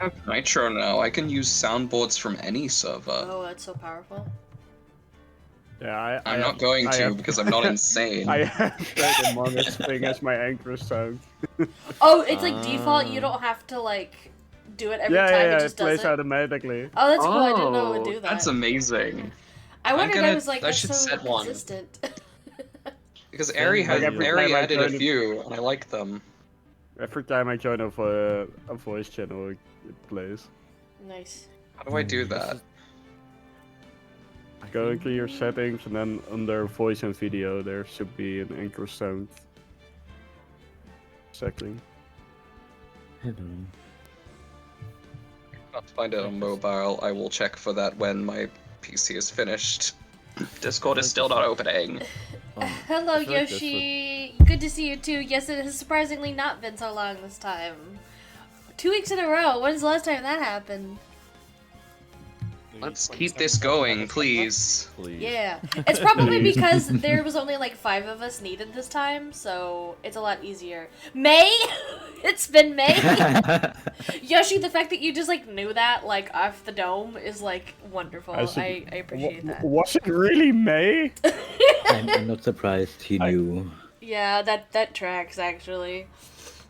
I have Nitro now. I can use soundboards from any server. Oh, that's so powerful. Yeah, I'm not going I to have because I'm not insane. I have played Among Us thing as my anchor sound. Oh, it's like default. You don't have to like do it every time. It Yeah, just it does plays it. automatically. Oh, that's cool. I didn't know it would Oh, do that's that. amazing. I wondered. I was like, I that's should so set one. consistent. Because Send Like me every time I Aerie added a join few, and I like them. a voice channel, it plays. Nice. How do I do that? Go into your settings and then under voice and video there should be an anchor sound setting. Hello. Can't find it on mobile. I will check for that when my PC is finished. Discord is still not opening. Hello, I feel like this Yoshi. Good to see you too. Yes, it has surprisingly not been so long this time. 2 weeks in a row. When's the last time that happened? Let's keep this going, please. Please. Yeah. It's probably because there was only like 5 of us needed this time, so it's a lot easier. May? It's been May? Yoshi, the fact that you just like knew that like off the dome is like wonderful. I appreciate that. Was it really May? I'm not surprised he knew. Yeah, that tracks actually.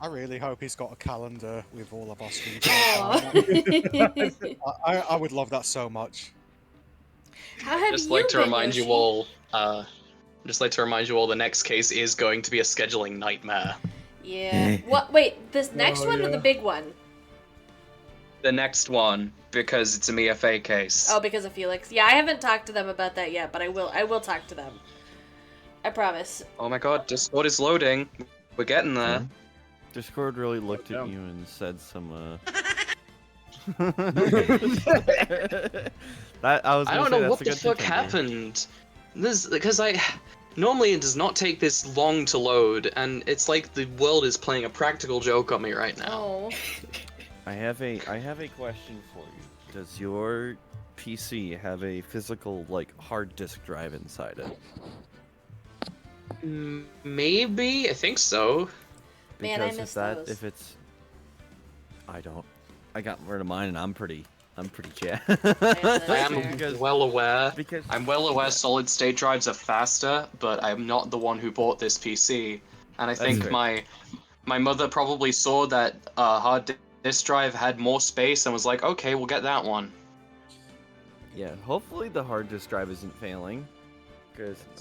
I really hope he's got a calendar with all of us. Aw. I would love that so much. How have Just you like to been, remind you Yoshi? all, the next case is going to be a scheduling nightmare. Yeah. What? Wait, this next Oh, one or the yeah. big one? The next one, because it's a MFA case. Oh, because of Felix. Yeah, I haven't talked to them about that yet, but I will. I will talk to them. I promise. Oh my god, Discord is loading. We're getting there. Discord really looked at Yeah. you and said some I don't know what the fuck happened. This because normally it does not take this long to load, and it's like the world is playing a practical joke on me right now. Oh. I have a question for you. Does your PC have a physical like hard disk drive inside it? Maybe, I think so. Man, I Because miss if those. if it's, I don't. I got rid of mine and I'm pretty jacked. that's I am fair. because well aware. because I'm well aware solid state drives are faster, but I'm not the one who bought this PC. And I think fair. my mother probably saw that hard disk drive had more space and was like, okay, we'll get that one. yeah, hopefully the hard disk drive isn't failing,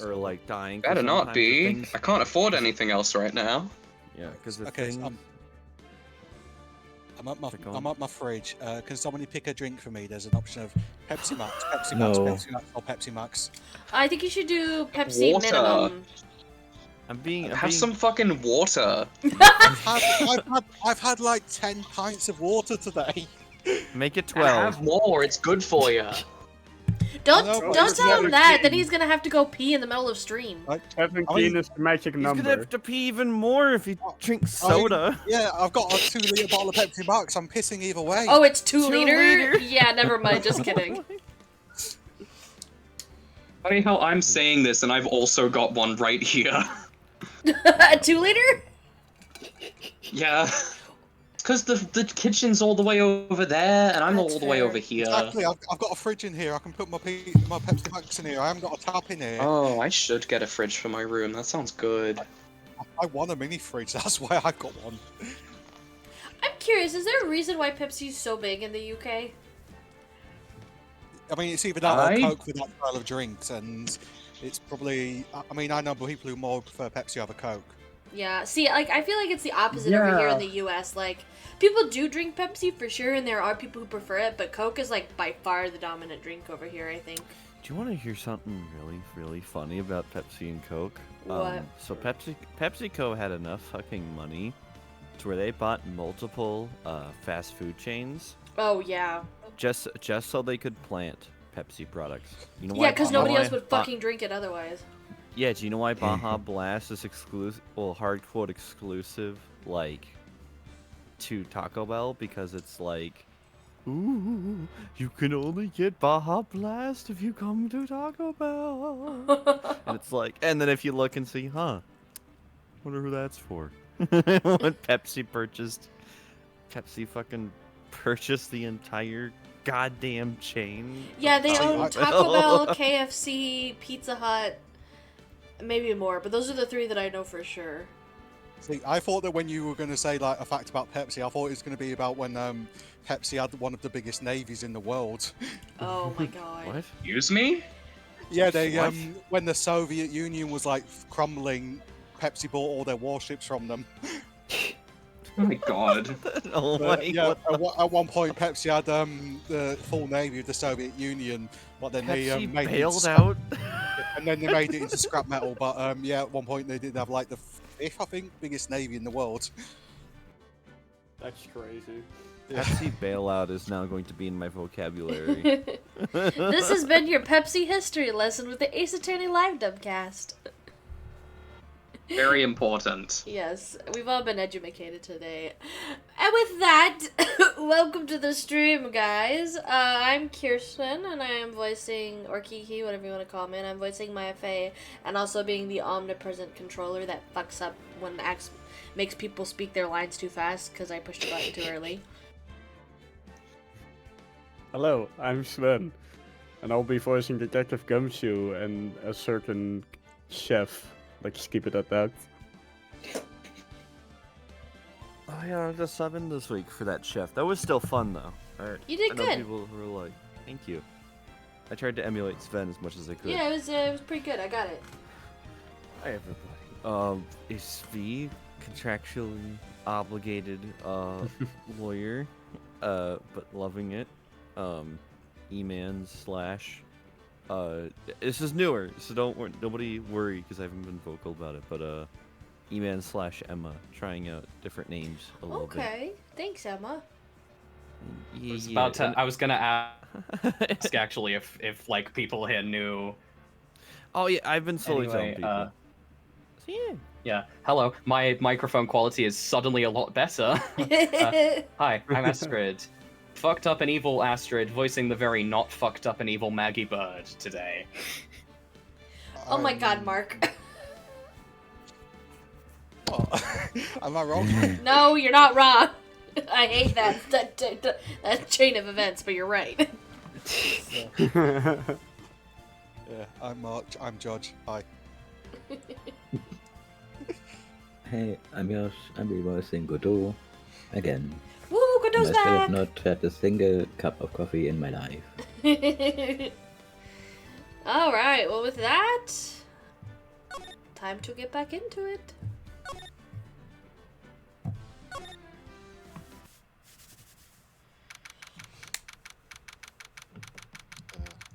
or like dying. 'cause Better not sometimes the be. things- I can't afford anything else right now. Yeah, because the Okay, things. I'm at my fridge. Can somebody pick a drink for me? There's an option of Pepsi Max, Pepsi Max, No. Pepsi Max, or Pepsi Max. I think you should do Pepsi Water. minimum. I'm being. Have some fucking water. I've had like 10 pints of water today. Make it And 12. have more, it's good for you. Don't I know, but don't it's tell not him a that. Then game. he's gonna have to go pee in the middle of stream. 17 I mean- is the magic He's gonna number. have to pee even more if he drinks I mean- soda. Yeah, I've got a 2-liter bottle of Pepsi Max. I'm pissing either way. Oh, it's 2 2 liter? liter? Yeah, never mind. Just kidding. Funny how I'm saying this and I've also got one right here. A 2 liter? Yeah. It's because the kitchen's all the way over there and I'm That's all the way fair. over here. Exactly. I've got a fridge in here. I can put my Pepsi Max in here. I haven't got a tap in here. Oh, I should get a fridge for my room. That sounds good. I want a mini fridge. That's why I've got one. I'm curious. Is there a reason why Pepsi's so big in the UK? I mean, it's either that I- or Coke with that style of drinks, and it's probably. I mean, I know people who more prefer Pepsi over Coke. Yeah. See, like I feel like it's the opposite over here in the US. Like people do drink Pepsi for sure, and there are people who prefer it, but Coke is like by far the dominant drink over here. I think. Do you want to hear something really funny about Pepsi and Coke? What? So PepsiCo had enough fucking money to where they bought multiple fast food chains Oh yeah. just so they could plant Pepsi products. You know why? Yeah, because you know nobody why else would fucking drink it otherwise. Yeah, do you know why Baja Blast is exclusive? Well, hard quote exclusive, like to Taco Bell because it's like, ooh, you can only get Baja Blast if you come to Taco Bell. And it's like, and then if you look and see, wonder who that's for. When Pepsi purchased Pepsi fucking purchase the entire goddamn chain. Yeah, they of own Taco Bell, KFC, Pizza Hut, maybe more, but those are the 3 that I know for sure. See, I thought that when you were going to say like a fact about Pepsi, I thought it was going to be about when Pepsi had one of the biggest navies in the world. Oh my god. What? Excuse me? Yeah, they What? when the Soviet Union was like crumbling, Pepsi bought all their warships from them. Oh my god. Oh But, my yeah, god. at one point Pepsi had the full navy of the Soviet Union, but then they Pepsi made it into bailed scrap- out. and then they made it into scrap metal. But yeah, at one point they did have like the 5th, I think, biggest navy in the world. That's crazy. Pepsi bailout is now going to be in my vocabulary. This has been your Pepsi history lesson with the Ace Attorney Live Dubcast. Very important. Yes, we've all been educated today. And with that, welcome to the stream, guys. I'm Kirsten, and I am voicing, or Kiki, whatever you want to call me, and I'm voicing Maya Fey, and also being the omnipresent controller that fucks up when Axe makes people speak their lines too fast because I pushed a button too early. Hello, I'm Sven, and I'll be voicing Detective Gumshoe and a certain chef. Let's keep it at that. Oh yeah, I just subbed in this week for that chef. That was still fun though. You did I know good. people who were like, "Thank you." I tried to emulate Sven as much as I could. Yeah, it was pretty good. I got it. Hi everybody. Is V contractually obligated lawyer, but loving it. E-man slash. This is newer, so nobody worry because I haven't been vocal about it. But E-man slash Emma, trying out different names a little bit. Okay, thanks, Emma. Yeah, I was gonna ask actually if like people here knew. Oh yeah, I've been slowly telling Anyway, people. So, yeah. Yeah. Hello. My microphone quality is suddenly a lot better. Hi, I'm Astrid. Fucked up and evil Astrid, voicing the very not fucked up and evil Maggie Bird today. Oh my god, Mark. What? Am I wrong? No, you're not wrong. I hate that chain of events, but you're right. Yeah, I'm Mark. I'm Judge. Hi. Hey, I'm Josh. I'm revoicing Godot again. Woo, Godot's I still back! have not had a single cup of coffee in my life. Alright, well with that, time to get back into it.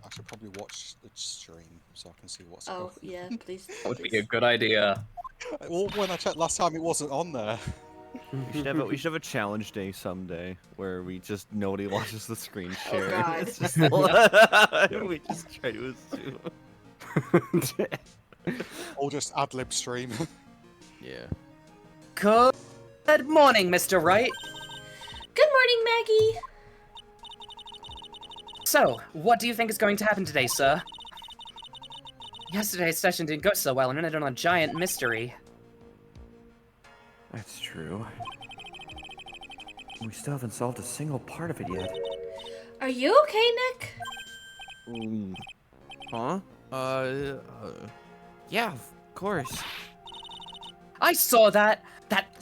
I should probably watch the stream so I can see what's Oh, going. yeah, please. That would be a good idea. Well, when I checked last time, it wasn't on there. We should have a challenge day someday where we just nobody watches the screen Oh, share. God. It's just we just try to assume. Or just ad lib stream. Yeah. Good morning, Mr. Wright. Good morning, Maggie! So, what do you think is going to happen today, sir? Yesterday's session didn't go so well and ended on a giant mystery. That's true. We still haven't solved a single part of it yet. Are you okay, Nick? Huh? Yeah, of course. I saw that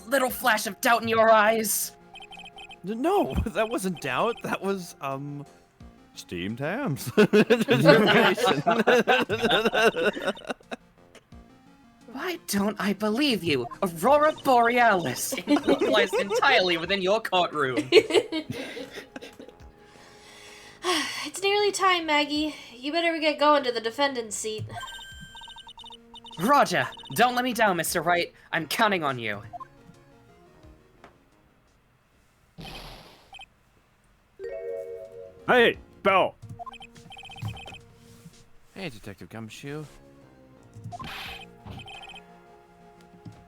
little flash of doubt in your eyes. No, that wasn't doubt. That was, steamed hams. Determination. Why don't I believe you? Aurora Borealis lies entirely within your courtroom. It's nearly time, Maggie. You better get going to the defendant's seat. Roger, don't let me down, Mr. Wright. I'm counting on you. Hey, Belle! Hey, Detective Gumshoe.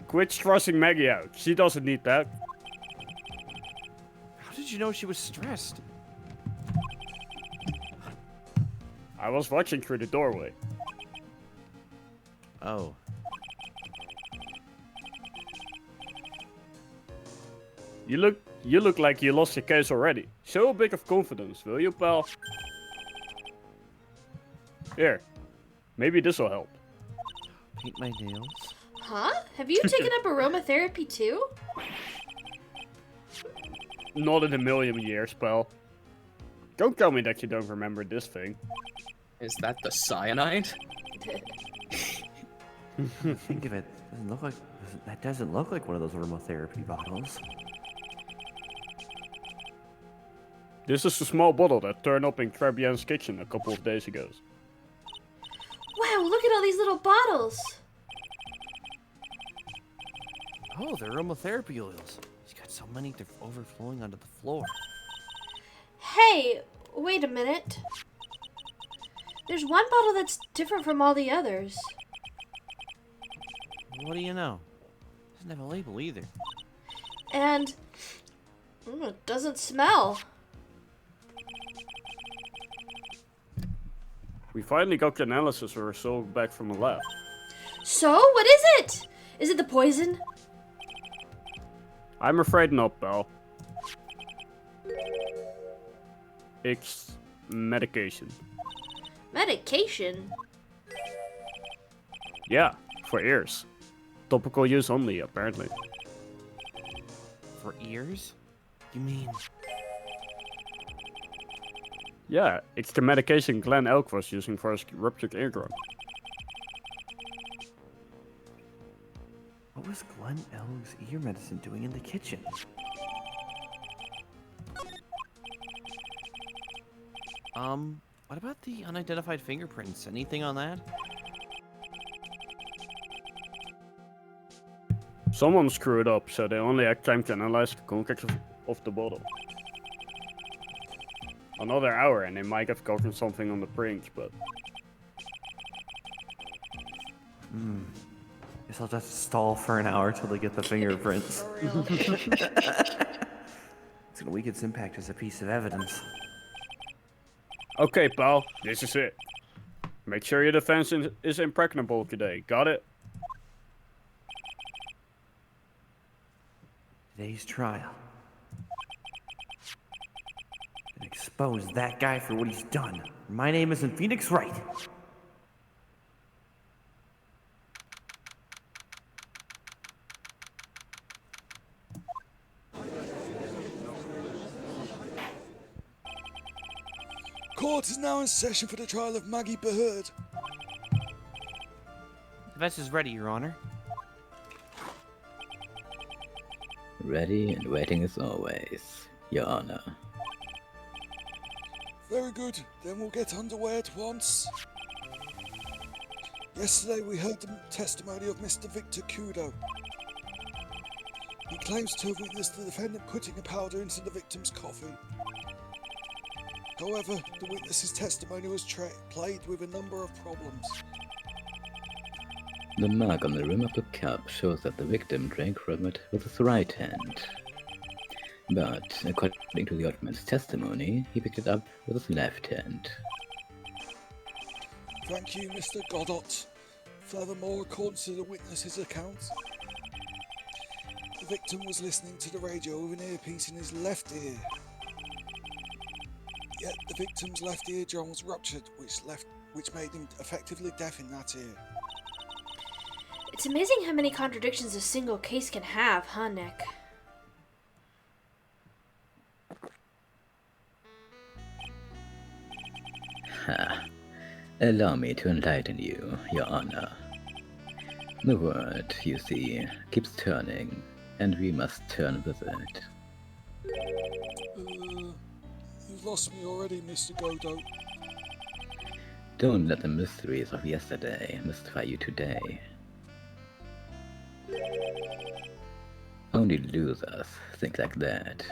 Quit stressing Maggie out. She doesn't need that. How did you know she was stressed? I was watching through the doorway. Oh. You look You look like you lost your case already. Show a bit of confidence, will you, pal? Here. Maybe this'll help. Paint my nails. Huh? Have you taken up aromatherapy too? Not in a million years, pal. Don't tell me that you don't remember this thing. Is that the cyanide? Think of it. That doesn't look like one of those aromatherapy bottles. This is the small bottle that turned up in Trabian's kitchen a couple of days ago. Wow, look at all these little bottles. Oh, they're aromatherapy oils. He's got so many they're overflowing onto the floor. Hey, wait a minute. There's one bottle that's different from all the others. What do you know? Doesn't have a label either. And it doesn't smell. We finally got the analysis result back from the lab. So, what is it? Is it the poison? I'm afraid not, pal. It's medication. Medication? Yeah, for ears. Topical use only, apparently. For ears? You mean... Yeah, it's the medication Glenn Elk was using for his ruptured eardrum. What was Glenn Elg's ear medicine doing in the kitchen? What about the unidentified fingerprints? Anything on that? Someone screwed up, so they only had time to analyze the contents of the bottle. Another hour and they might have gotten something on the print, but... Guess I'll just stall for an hour till they get the fingerprints. It's gonna weaken its impact as a piece of evidence. Okay, pal, this is it. Make sure your defense is impregnable today, got it? Today's trial. And expose that guy for what he's done. My name isn't Phoenix Wright. Court is now in session for the trial of Maggie Beherd. The vest is ready, Your Honor. Ready and waiting as always, Your Honor. Very good, then we'll get underway at once. Yesterday we heard the testimony of Mr. Victor Kudo. He claims to have witnessed the defendant putting a powder into the victim's coffee. However, the witness's testimony was plagued with a number of problems. The mark on the rim of the cup shows that the victim drank from it with his right hand. But, according to the oddman's testimony, he picked it up with his left hand. Thank you, Mr. Godot. Furthermore, according to the witness's account, the victim was listening to the radio with an earpiece in his left ear. Yet the victim's left eardrum was ruptured, which made him effectively deaf in that ear. It's amazing how many contradictions a single case can have, huh, Nick? Ha. Allow me to enlighten you, Your Honor. The world, you see, keeps turning, and we must turn with it. You've lost me already, Mr. Godot. Don't let the mysteries of yesterday mystify you today. Only losers think like that.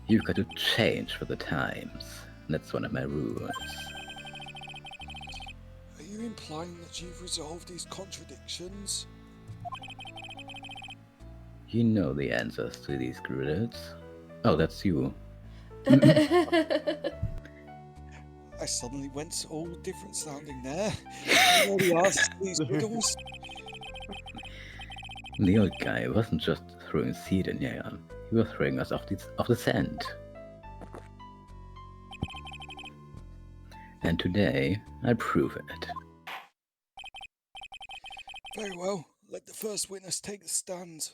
You've got to change for the times. That's one of my rules. Are you implying that you've resolved these contradictions? You know the answers to these riddles. Oh, that's you. I suddenly went all different sounding there. I already asked these riddles. The old guy wasn't just throwing seed in here. You were throwing us off the scent. And today, I prove it. Very well. Let the first witness take the stand.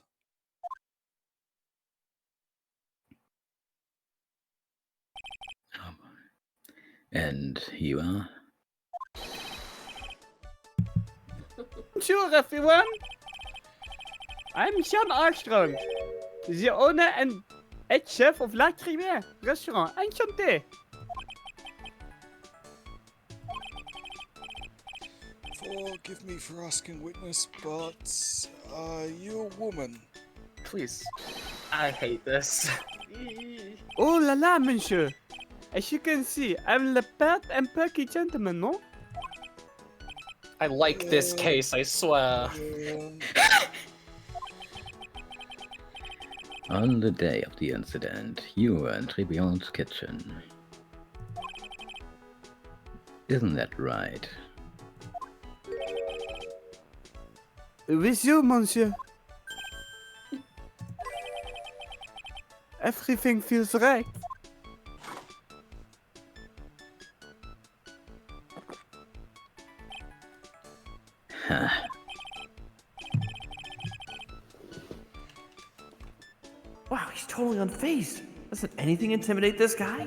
And you are? Bonjour everyone! I'm Sean Armstrong, the owner and head chef of La Crimière restaurant. Enchanté! Forgive me for asking, witness, but are you a woman? Please. I hate this. Oh la la, monsieur! As you can see, I'm the pert and perky gentleman, no? I like this case, I swear. On the day of the incident, you were in Tribion's kitchen. Isn't that right? With you, monsieur. Everything feels right. Huh. Wow, he's totally unfazed. Doesn't anything intimidate this guy?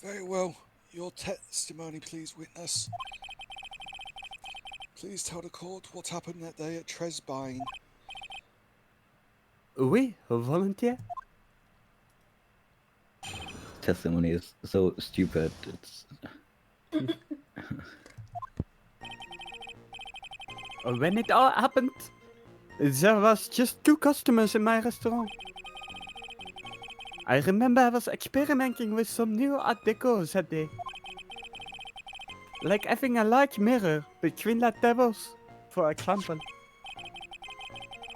Very well. Your testimony, please, witness. Please tell the court what happened that day at Tresbine. Oui, volunteer. Testimony is so stupid. It's When it all happened, there was just 2 customers in my restaurant. I remember I was experimenting with some new art deco that day. Like having a large mirror between the tables, for example.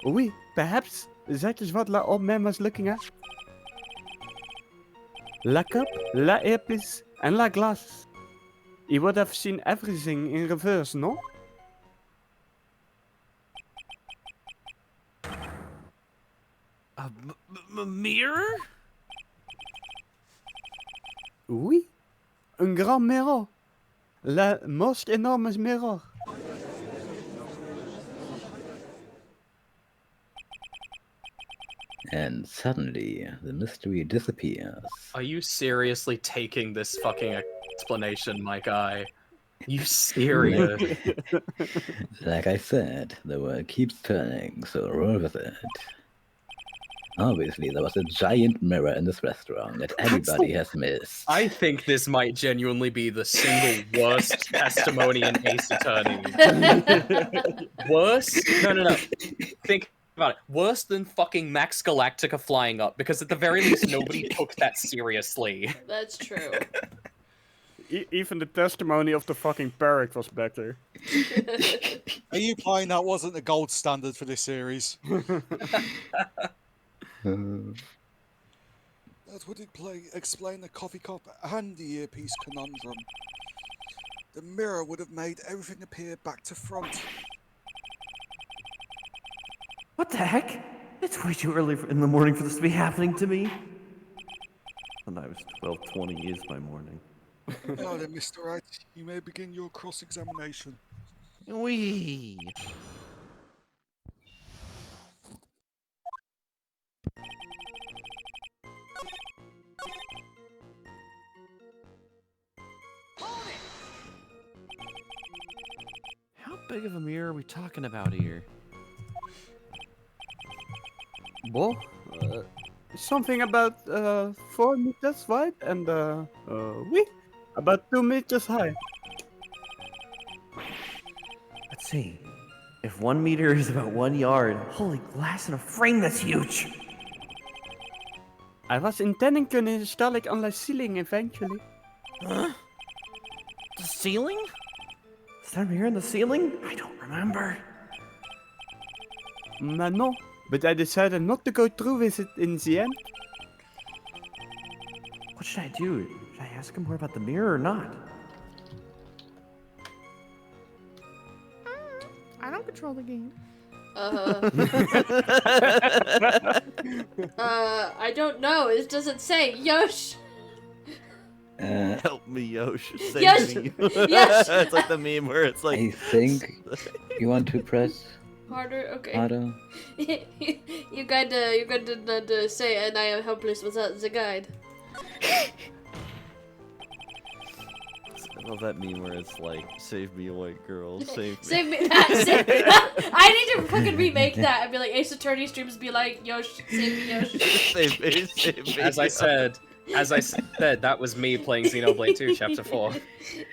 Oui, perhaps that is what the old man was looking at. La cup, la earpiece, and la glasses. He would have seen everything in reverse, no? A mirror? Oui, un grand mirror. La most enormous mirror. And suddenly, the mystery disappears. Are you seriously taking this fucking explanation, my guy? You serious? Like I said, the world keeps turning, so roll with it. Obviously, there was a giant mirror in this restaurant that everybody has missed. I think this might genuinely be the single worst testimony in Ace Attorney. Worse? No. Think about it. Worse than fucking Max Galactica flying up, because at the very least, nobody took that seriously. That's true. Even the testimony of the fucking parrot was better. Are you implying that wasn't the gold standard for this series? That would explain the coffee cup and the earpiece conundrum. The mirror would have made everything appear back to front. What the heck? It's way too early in the morning for this to be happening to me. And I was 12:20 is my morning. Now then, Mr. Wright, you may begin your cross-examination. Wee. How big of a mirror are we talking about here? Well, something about 4 meters wide and oui, about 2 meters high. Let's see. If 1 meter is about 1 yard, holy glass in a frame, that's huge! I was intending to install it on the ceiling eventually. Huh? The ceiling? Is there a mirror in the ceiling? I don't remember. No, but I decided not to go through with it in the end. What should I do? Should I ask him more about the mirror or not? I don't control the game. I don't know. It doesn't say Yosh. Help me, Yosh. Save Yosh! me. Yosh! It's like the meme where it's like. I think you want to press Harder. Okay. harder. you gotta say, and I am helpless without the guide. I love that meme where it's like, "Save me, white girl, save me." Save me. Save me. I need to fucking remake that and be like, Ace Attorney streams be like, Yosh, save me, Yosh. Save me, save me. As I said, that was me playing Xenoblade 2 Chapter 4.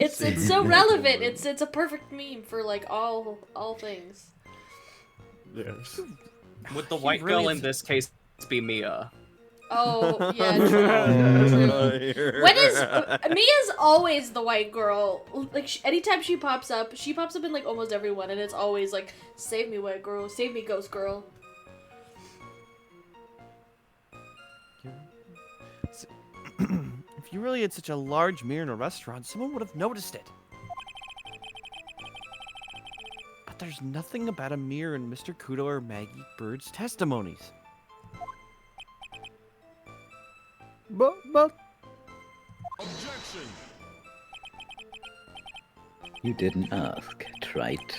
It's so relevant. It's a perfect meme for like all things. Yes. Would the white really girl is- in this case be Mia? Oh yeah, true. When is Mia's always the white girl? Like anytime she pops up in like almost everyone, and it's always like, "Save me, white girl! Save me, ghost girl!" If you really had such a large mirror in a restaurant, someone would have noticed it. But there's nothing about a mirror in Mr. Kudo or Maggie Bird's testimonies. But You didn't ask, Trite.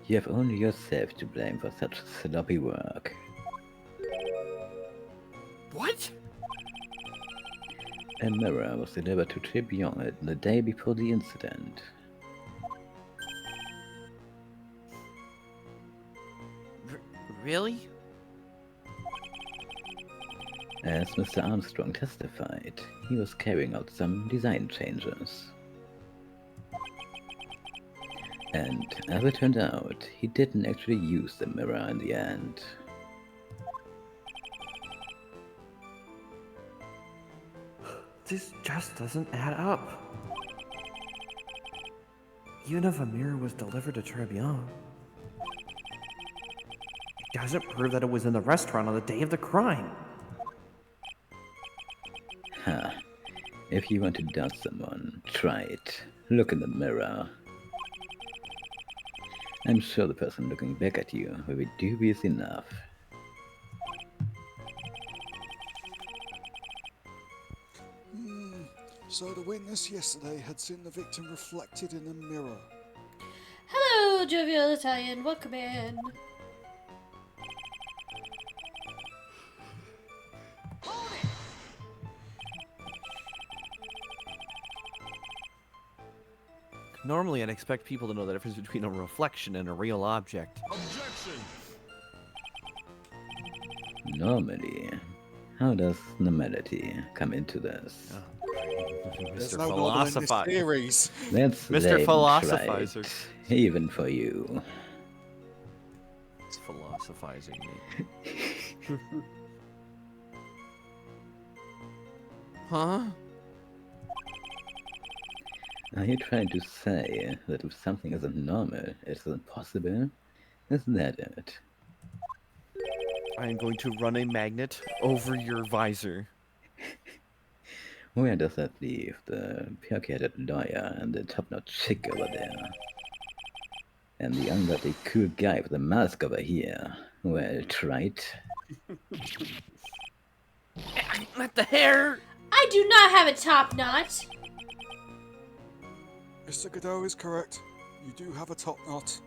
You have only yourself to blame for such sloppy work. What? A mirror was delivered to Tribune the day before the incident. Really? As Mr. Armstrong testified, he was carrying out some design changes. And as it turned out, he didn't actually use the mirror in the end. This just doesn't add up. Even if a mirror was delivered to Trebion, it doesn't prove that it was in the restaurant on the day of the crime. Huh. If you want to dodge someone, try it. Look in the mirror. I'm sure the person looking back at you will be dubious enough. So the witness yesterday had seen the victim reflected in a mirror. Hello, jovial Italian. Welcome in. Normally, I'd expect people to know the difference between a reflection and a real object. Normally, how does normality come into this? There's Mr. no normal in this Philosophizer. series. That's Mr. lame, Philosophizer. Trite. Even for you. It's philosophizing me. Huh? Are you trying to say that if something isn't normal, it isn't possible? Is that it? I am going to run a magnet over your visor. Where does that leave the perky-headed lawyer and the top-notch chick over there? And the ungodly cool guy with the mask over here? Well, Trite. Not the hair! I do not have a top knot. Mr. Godot is correct. You do have a top knot.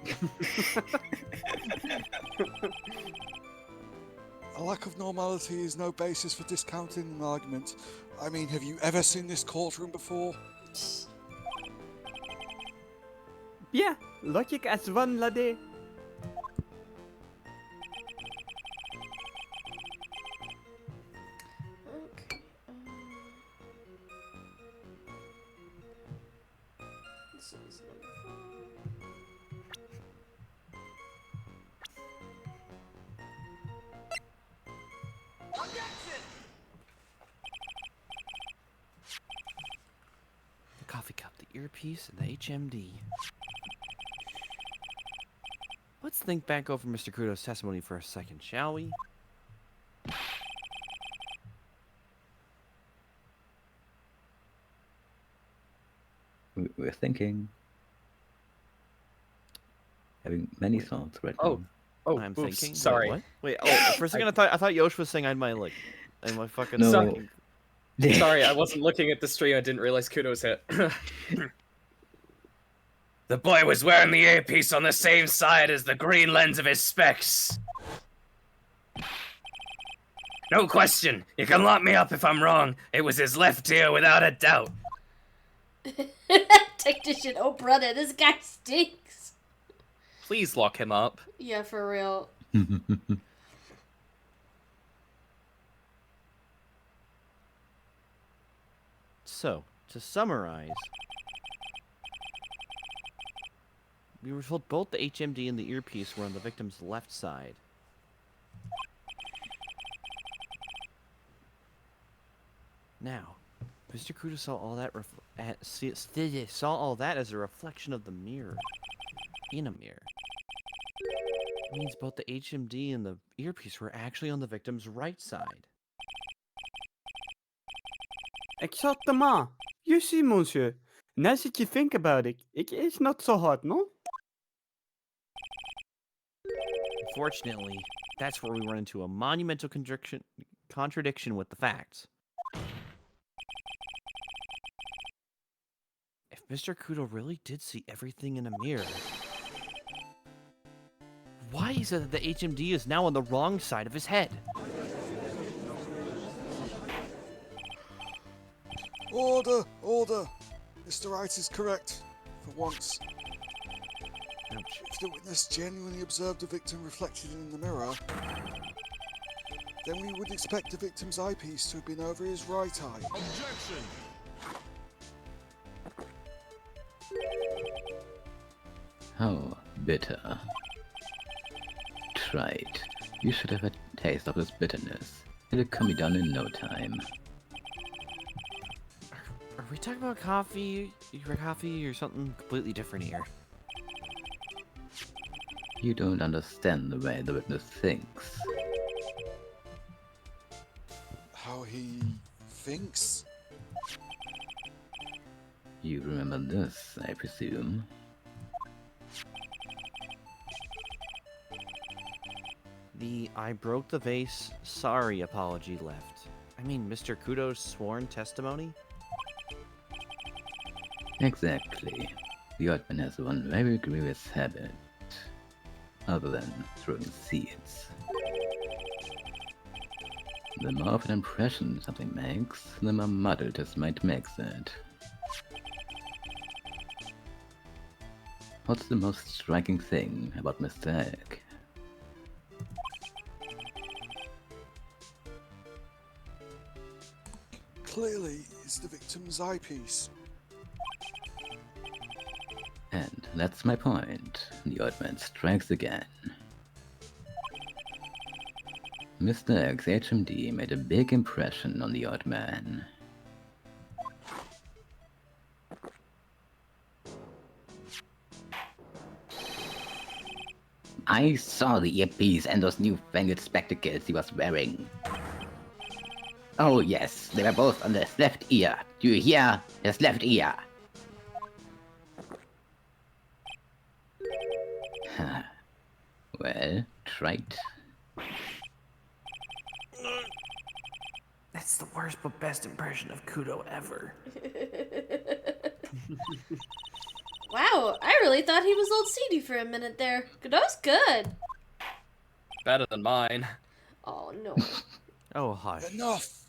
A lack of normality is no basis for discounting an argument. I mean, have you ever seen this courtroom before? yeah, logic as one lady. Okay. This is number 4. The coffee cup, the earpiece, and the HMD. Let's think back over Mr. Kudo's testimony for a second, shall we? We're thinking. having many thoughts right Oh. now. Oh, I'm oops, thinking. sorry. Wait, what? Wait. Oh, for a second I thought Yosh was saying I had my like, and my fucking. No. fucking- Sorry, I wasn't looking at the stream. I didn't realize Kudo was hit. The boy was wearing the earpiece on the same side as the green lens of his specs. No question. You can lock me up if I'm wrong. It was his left ear without a doubt. Technician, oh brother, this guy stinks. Please lock him up. Yeah, for real. So, to summarize, we were told both the HMD and the earpiece were on the victim's left side. Now, Mr. Kudo saw all that saw all that as a reflection of the mirror. In a mirror. It means both the HMD and the earpiece were actually on the victim's right side. Exactement. You see, monsieur. Now that you think about it, it is not so hard, no? Unfortunately, that's where we run into a monumental contradiction with the facts. If Mr. Kudo really did see everything in a mirror, why is it that the HMD is now on the wrong side of his head? Order! Order! Mr. Wright is correct. For once. Ouch. If the witness genuinely observed the victim reflected in the mirror, then we would expect the victim's eyepiece to have been over his right eye. How bitter. Try it. You should have a taste of this bitterness. It'll come down in no time. Are we talking about coffee or something completely different here? You don't understand the way the witness thinks. How he thinks? You remember this, I presume. The I broke the vase, sorry apology left. I mean, Mr. Kudo's sworn testimony? Exactly. The odd man has one very grievous habit. Other than throwing seeds. The more of an impression something makes, the more muddled his mind makes it. What's the most striking thing about Mr. Egg? Clearly, it's the victim's eyepiece. And that's my point. The odd man strikes again. Mr. X's HMD made a big impression on the odd man. I saw the earpiece and those newfangled spectacles he was wearing. Oh yes, they were both on his left ear. Do you hear? His left ear. Well, tried. That's the worst but best impression of Kudo ever. Wow, I really thought he was old seedy for a minute there. Kudo's good. Better than mine. Oh no. Oh, hush. Enough!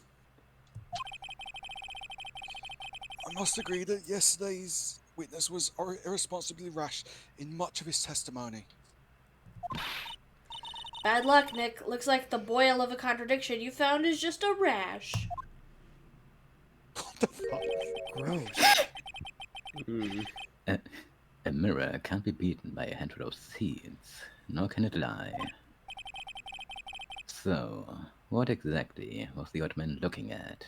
I must agree that yesterday's witness was irresponsibly rash in much of his testimony. Bad luck, Nick. Looks like the boil of a contradiction you found is just a rash. What the fuck? Gross. A mirror can't be beaten by a handful of seeds, nor can it lie. So, what exactly was the odd man looking at?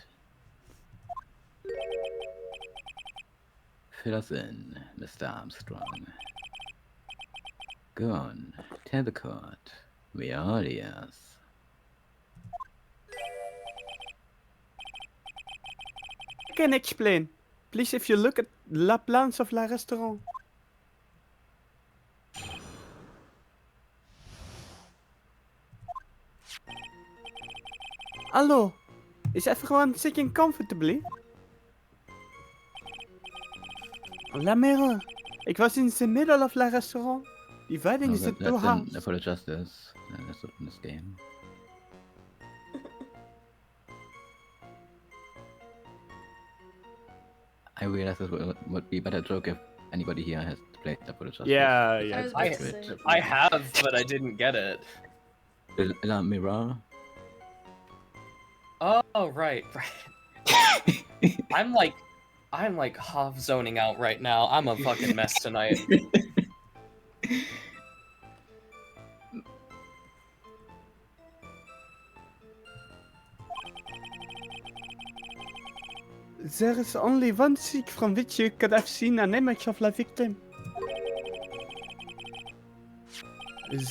Fill us in, Mr. Armstrong. Go on, tell the court. We are all ears. I can explain. Please, if you look at La Planche of La Restaurant. Hallo. Is even gewoon sitting comfortably? La Mirror. Ik was in the middle of la restaurant. The wedding is at 2 That's hours. for the justice. That's not in this game. I realize this would be a better joke if anybody here has played up for the justice. Yeah, I yeah. was about I, to say. I have, but I didn't get it. La Mirror. Oh, right. I'm like half zoning out right now. I'm a fucking mess tonight. There is only one seek from which you could have seen an image of la victim.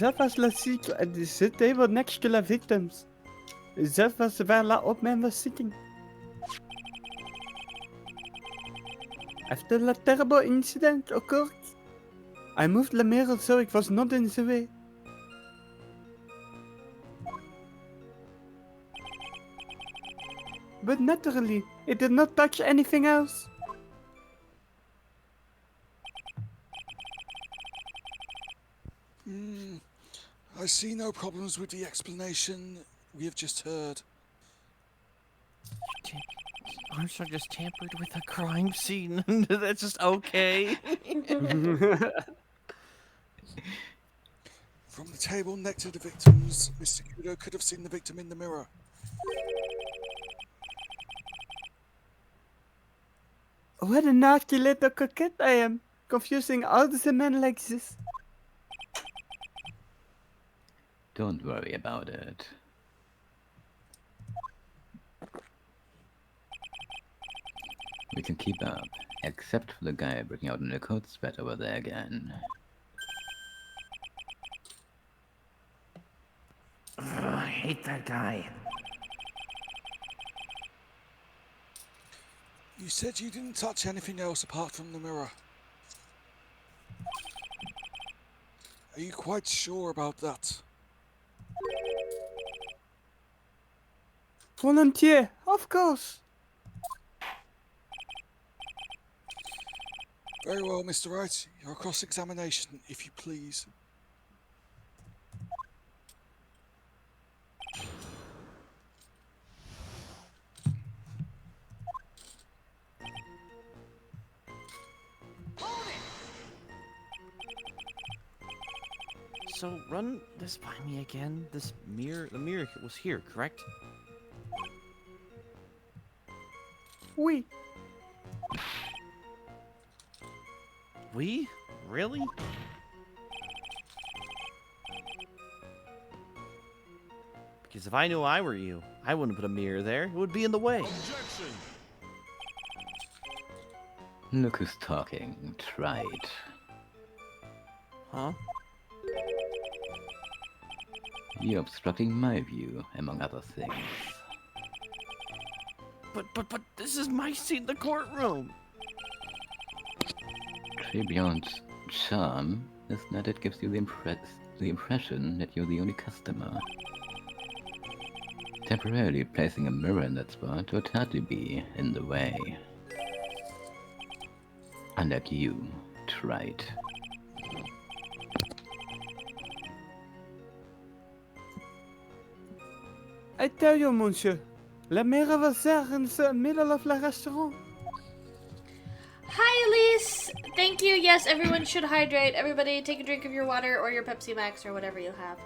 That was la seek at the table next to la victims. That was where la old man was sitting. After the terrible incident occurred, I moved the mirror so it was not in the way. But naturally, it did not touch anything else. I see no problems with the explanation we have just heard. Armstrong just tampered with a crime scene. That's just okay. From the table next to the victims, Mr. Kudo could have seen the victim in the mirror. What a naughty little coquette I am, confusing all the men like this. Don't worry about it. We can keep up, except for the guy breaking out in the coat sweat over there again. I hate that guy. You said you didn't touch anything else apart from the mirror. Are you quite sure about that? Volunteer, of course. Very well, Mr. Wright. Your cross-examination, if you please. So run this by me again. This mirror, the mirror was here, correct? Oui. We? Really? Because if I knew I were you, I wouldn't put a mirror there. It would be in the way. Look who's talking. Try it. Huh? You're obstructing my view, among other things. But this is my seat in the courtroom. Tribion's charm is that it gives you the impression that you're the only customer. Temporarily placing a mirror in that spot would hardly be in the way. Unlike you, tried. I tell you, monsieur, la mirror was there in the middle of la restaurant. Hi, Elise. Thank you. Yes, everyone should hydrate. Everybody, take a drink of your water or your Pepsi Max or whatever you have.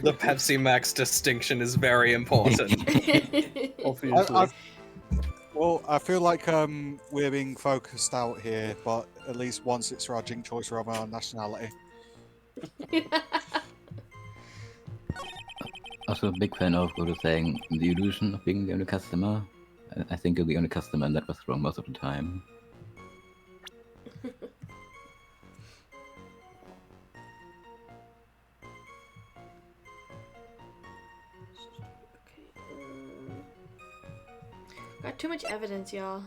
The Pepsi Max distinction is very important. Obviously. Well, I feel like we're being focused out here, but at least once it's our drink choice of our nationality. Also a big fan of Goto saying the illusion of being the only customer. I think you're the only customer and that was wrong most of the time. Got too much evidence, y'all.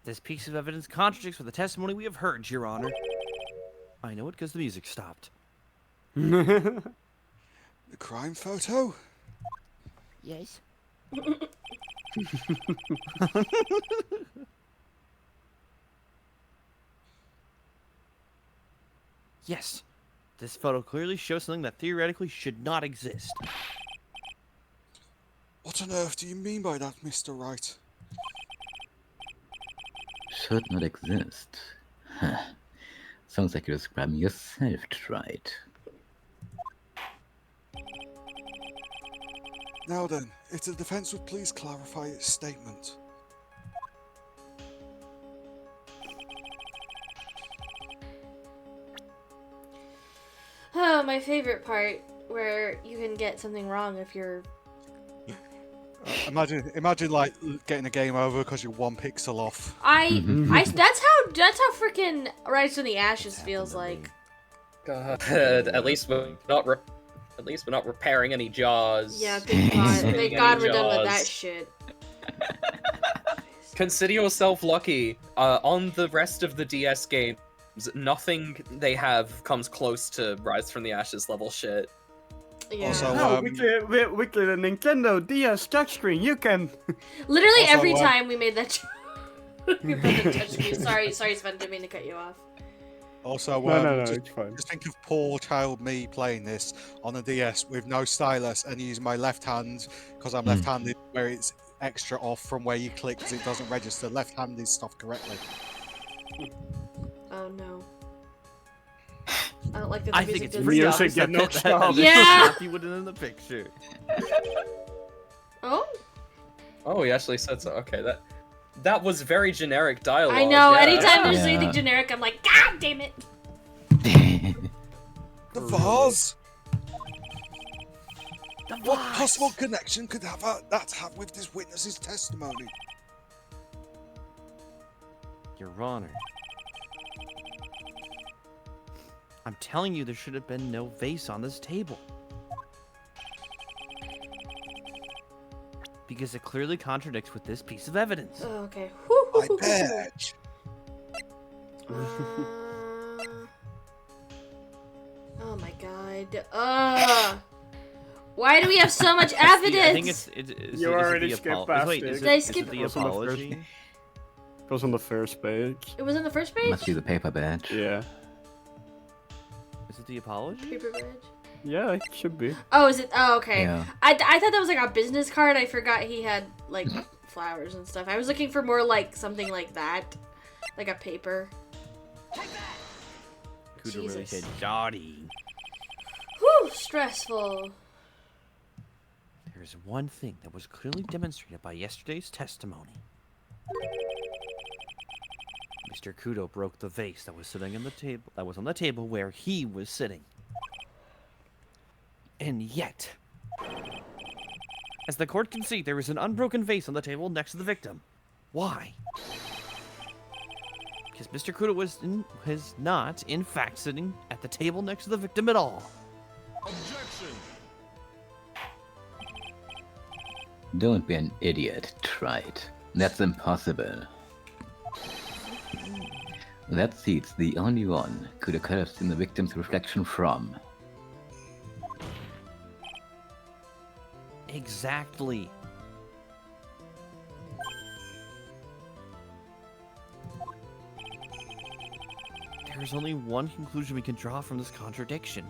This piece of evidence contradicts with the testimony we have heard, Your Honor. I know it because the music stopped. The crime photo? Yes. Yes. This photo clearly shows something that theoretically should not exist. What on earth do you mean by that, Mr. Wright? Should not exist. Huh. Sounds like you're describing yourself, right? Now then, if the defense would please clarify its statement. Oh, my favorite part, where you can get something wrong if you're... Imagine like getting a game over because you're 1 pixel off. That's how freaking Rise from the Ashes feels like. God, at least we're not repairing any jaws. Yeah, thank God. Thank God we're done with that Jaws. shit. Consider yourself lucky. On the rest of the DS games, nothing they have comes close to Rise from the Ashes level shit. Yeah. Also, No, we clear the Nintendo DS touchscreen. You can. Literally Also, every time we made that we made the touchscreen. Sorry, Sven, didn't mean to cut you off. Also, No, just, it's fine. just think of poor child me playing this on a DS with no stylus and using my left hand because I'm left-handed, where it's extra off from where you click because it doesn't register left-handed stuff correctly. Oh no. I don't like that the I think music it's didn't pretty stop. Music obvious get no that stop. Yeah! he wouldn't in the picture. Oh? Oh, he actually said so. Okay, that was very generic dialogue. I know, yeah. anytime there's Yeah. anything generic, I'm like, God damn it! The vase? What possible connection could that have with this witness's testimony? Your Honor. I'm telling you, there should have been no vase on this table. Because it clearly contradicts with this piece of evidence. Oh, okay. I bet. Oh my god. Why do we have so much I evidence? think is You it already the skipped apo- past wait, it. is Did I it, is skip it the it? Also on the first apology? It was on the first page. It was on the first page? Must be the paper badge. Yeah. Is it the apology? Paper badge? Yeah, it should be. Oh, is it? Oh, okay. Yeah. I thought that was like a business card. I forgot he had like flowers and stuff. I was looking for more like something like that. Like a paper. Kudo really Jesus. said Dottie. Whew, stressful. There's one thing that was clearly demonstrated by yesterday's testimony. Mr. Kudo broke the vase that was sitting on the table on the table where he was sitting. And yet, as the court can see, there is an unbroken vase on the table next to the victim. Why? Because Mr. Kudo was not, in fact, sitting at the table next to the victim at all. Don't be an idiot, Trite. That's impossible. That seat's the only one could have seen the victim's reflection from. Exactly. There's only one conclusion we can draw from this contradiction.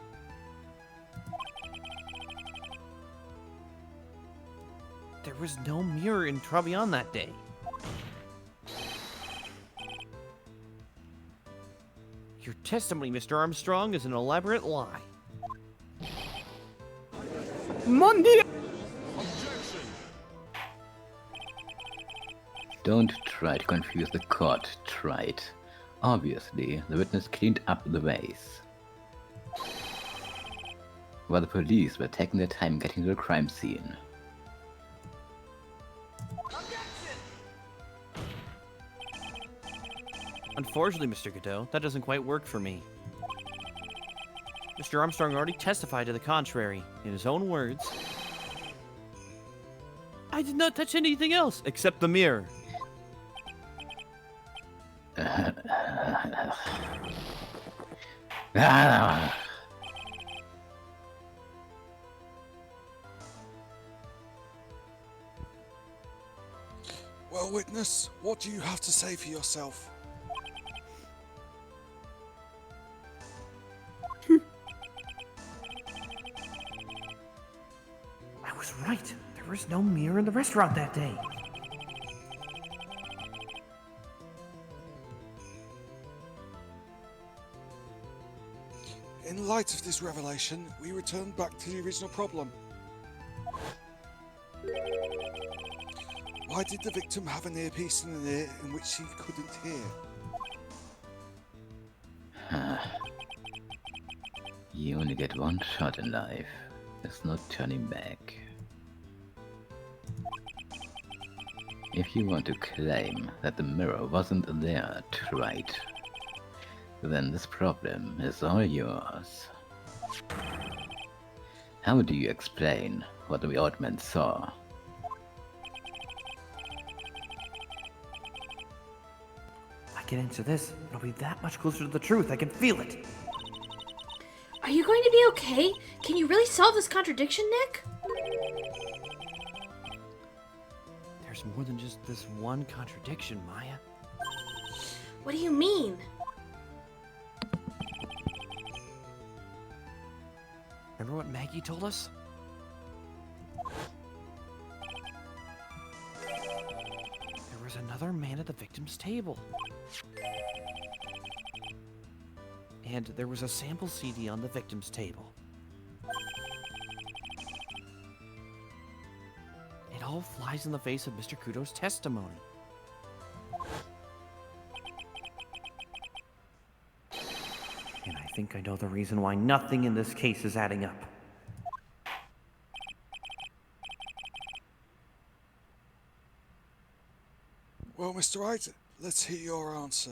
There was no mirror in Trabian that day. Your testimony, Mr. Armstrong, is an elaborate lie. Monday! Don't try to confuse the court, Trite. Obviously, the witness cleaned up the vase. While the police were taking their time getting to the crime scene. Unfortunately, Mr. Godot, that doesn't quite work for me. Mr. Armstrong already testified to the contrary. In his own words, I did not touch anything else except the mirror. Ah! Well, witness, what do you have to say for yourself? I was right. There was no mirror in the restaurant that day. In light of this revelation, we return back to the original problem. Why did the victim have an earpiece in an ear in which he couldn't hear? You only get one shot in life. There's no turning back. If you want to claim that the mirror wasn't there to right, then this problem is all yours. How do you explain what the old man saw? If I can answer this, it'll be that much closer to the truth. I can feel it. Are you going to be okay? Can you really solve this contradiction, Nick? There's more than just this one contradiction, Maya. What do you mean? Remember what Maggie told us? There was another man at the victim's table. And there was a sample CD on the victim's table. It all flies in the face of Mr. Kudo's testimony. And I think I know the reason why nothing in this case is adding up. Well, Mr. Wright, let's hear your answer.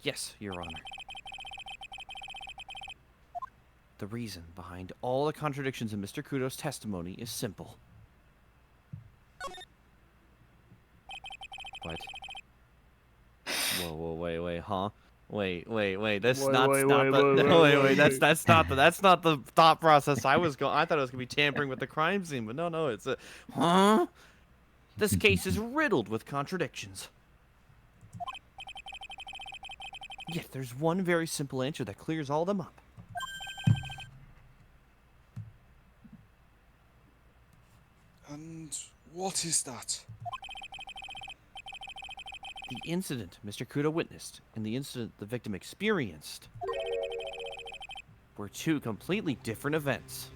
Yes, Your Honor. The reason behind all the contradictions in Mr. Kudo's testimony is simple. What? Whoa, wait, huh? Wait, that's Wait, not wait, the wait, that's not the thought process I was going. I thought it was gonna be tampering with the crime scene, but no, it's a huh? This case is riddled with contradictions. Yet there's one very simple answer that clears all them up. And what is that? The incident Mr. Kudo witnessed and the incident the victim experienced were two completely different events.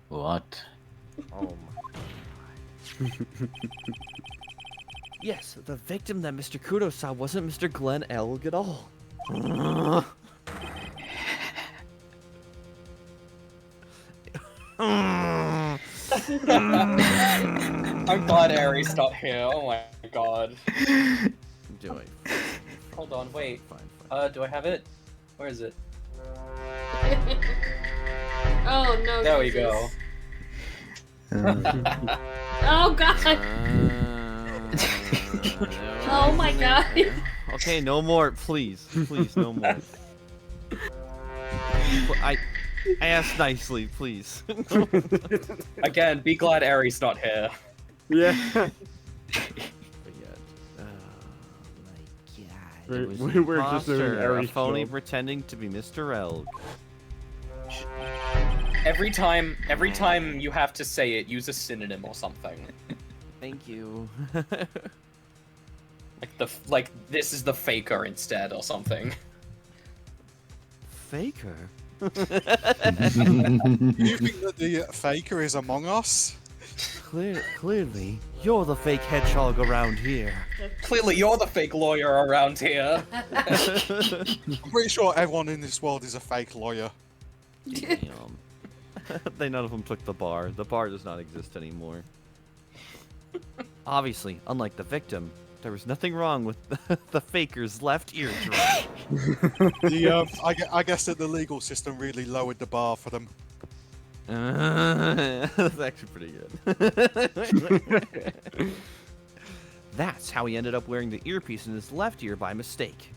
What? Oh my god. Yes, the victim that Mr. Kudo saw wasn't Mr. Glenn Elg at all. I'm glad Aries not here. Oh my god. Do it. Hold on, wait. Fine. Do I have it? Where is it? Oh no. There we Jesus. go. Oh god. Oh my god. Okay, no more, please. Please, no more. I asked nicely, please. Again, be glad Aries not here. Yeah. But yet, my god. It was We were just doing imposter, a Aries' phony job. pretending to be Mr. Elg. Every time you have to say it, use a synonym or something. Thank you. Like this is the faker instead or something. Faker? You think that the faker is among us? Clearly, you're the fake hedgehog around here. Clearly, you're the fake lawyer around here. I'm pretty sure everyone in this world is a fake lawyer. Damn. None of them took the bar. The bar does not exist anymore. Obviously, unlike the victim, there was nothing wrong with the faker's left eardrum. I guess that the legal system really lowered the bar for them. That's actually pretty good. That's how he ended up wearing the earpiece in his left ear by mistake.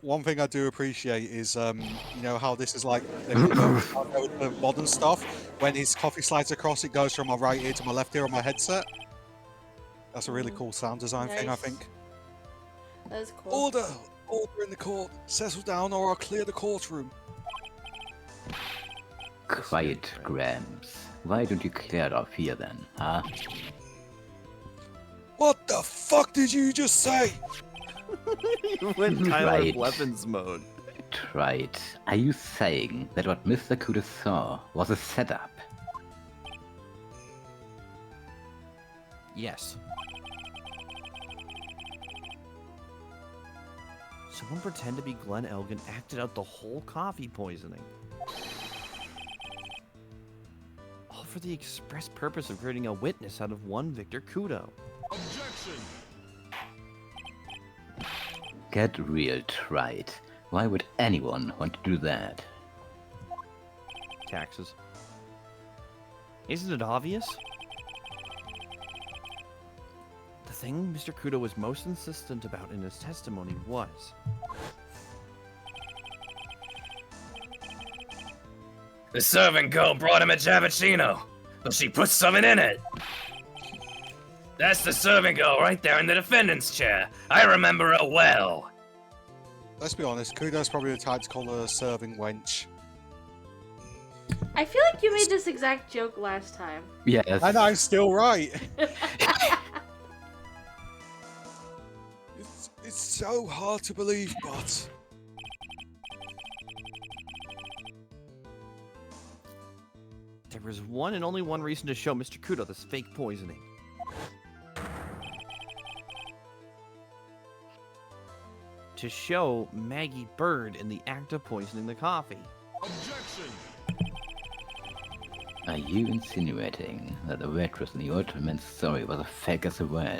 One thing I do appreciate is, you know how this is like the modern stuff. When his coffee slides across, it goes from my right ear to my left ear on my headset. That's a really cool sound design thing, I Nice. think. That is cool. Order! Order in the court. Settle down or I'll clear the courtroom. Quiet, Gramps. Why don't you clear it off here then, huh? What the fuck did you just say? You went Tyler Right. Blevins mode. Right. Are you saying that what Mr. Kuda saw was a setup? Yes. Someone pretend to be Glenn Elgin acted out the whole coffee poisoning. All for the express purpose of creating a witness out of one Victor Kudo. Get real, Trite. Why would anyone want to do that? Taxes. Isn't it obvious? The thing Mr. Kudo was most insistent about in his testimony was... The servant girl brought him a cappuccino, but she put something in it. That's the servant girl right there in the defendant's chair. I remember her well. Let's be honest, Kudo's probably the type to call her a serving wench. I feel like you made this exact joke last time. Yes. And I'm still right. It's so hard to believe, but... There was one and only one reason to show Mr. Kudo this fake poisoning. To show Maggie Bird in the act of poisoning the coffee. Are you insinuating that the waitress in the Ultraman's story was a fake as well?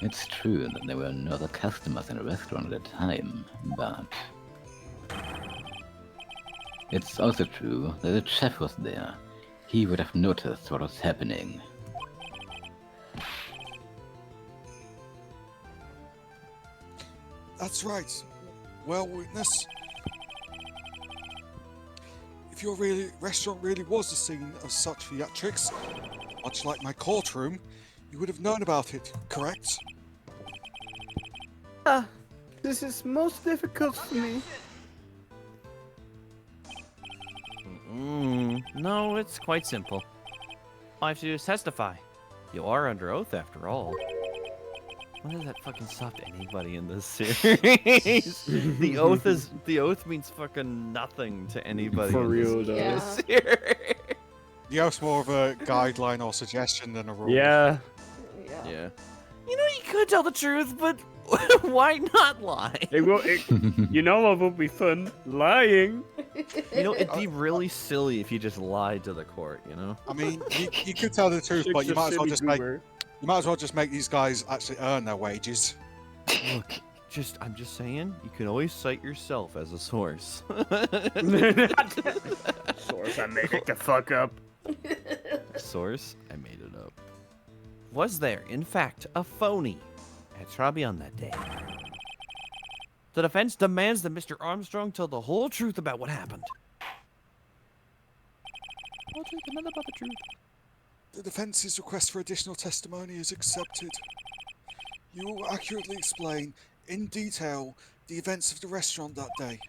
It's true that there were no other customers in the restaurant at the time, but... It's also true that the chef was there. He would have noticed what was happening. That's right. Well, witness. If your restaurant really was the scene of such theatrics, much like my courtroom, you would have known about it, correct? This is most difficult for me. No, it's quite simple. All I have to do is testify. You are under oath after all. When does that fucking stop anybody in this series? the oath means fucking nothing to anybody For in real, this, though. in this series. The oath's more of a guideline or suggestion than a rule. Yeah. Yeah. You know, you could tell the truth, but why not lie? You know what would be fun? Lying. You know, it'd be really silly if you just lied to the court, you know? I mean, you could tell the truth, but you might as well just make these guys actually earn their wages. Look, I'm just saying, you can always cite yourself as a source. Source, I made it the fuck up. Source, I made it up. Was there, in fact, a phony at Trabi on that day? The defense demands that Mr. Armstrong tell the whole truth about what happened. Whole truth and nothing but the truth. The defense's request for additional testimony is accepted. You will accurately explain, in detail, the events of the restaurant that day.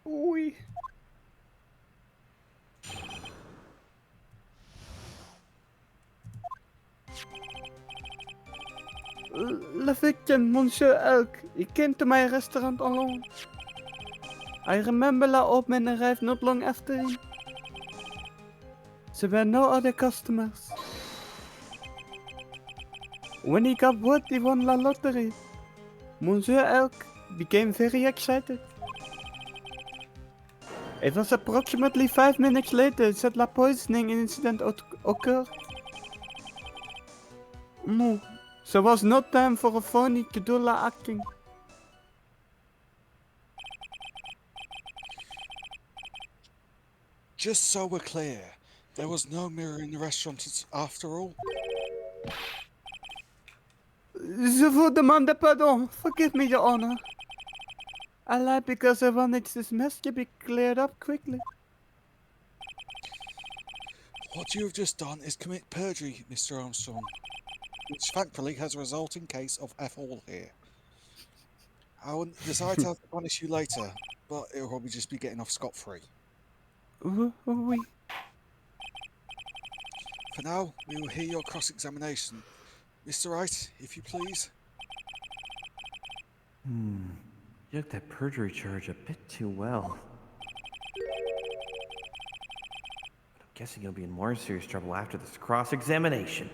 Oui. The victim, Monsieur Elk, he came to my restaurant alone. I remember La Open arrived not long after him. There were no other customers. When he got word he won La Lottery, Monsieur Elk became very excited. It was approximately 5 minutes later that the poisoning incident occurred. No, there was no time for a phony to do the acting. just so we're clear, there was no mirror in the restaurant after all? Je vous demande pardon. Forgive me, Your Honor. I lied because I wanted this mess to be cleared up quickly. What you have just done is commit perjury, Mr. Armstrong, which thankfully has a resulting case of F-all here. I would decide to punish you later, but it'll probably just be getting off scot-free. Oui. For now, we will hear your cross-examination. Mr. Wright, if you please. You took that perjury charge a bit too well. I'm guessing you'll be in more serious trouble after this cross-examination.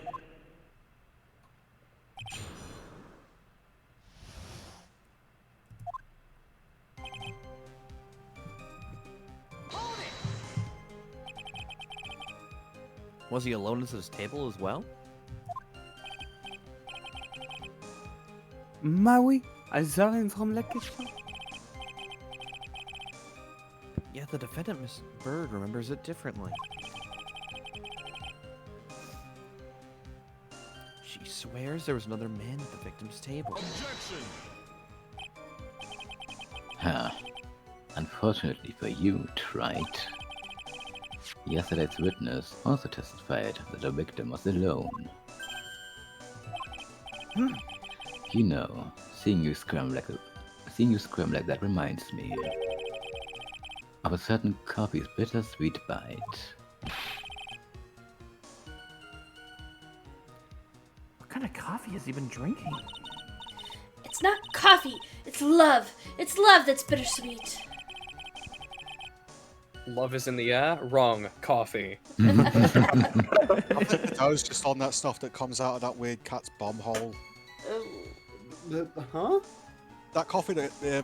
Was he alone at his table as well? Maui, I saw him from la kitchen. Yeah, the defendant, Miss Bird, remembers it differently. She swears there was another man at the victim's table. Huh. Unfortunately for you, Trite. Yesterday's witness also testified that the victim was alone. You know, seeing you scrum like that reminds me of a certain coffee's bittersweet bite. What kind of coffee has he been drinking? It's not coffee. It's love. It's love that's bittersweet. Love is in the air? Wrong. Coffee. I think I was just on that stuff that comes out of that weird cat's bum hole. Huh? That coffee that they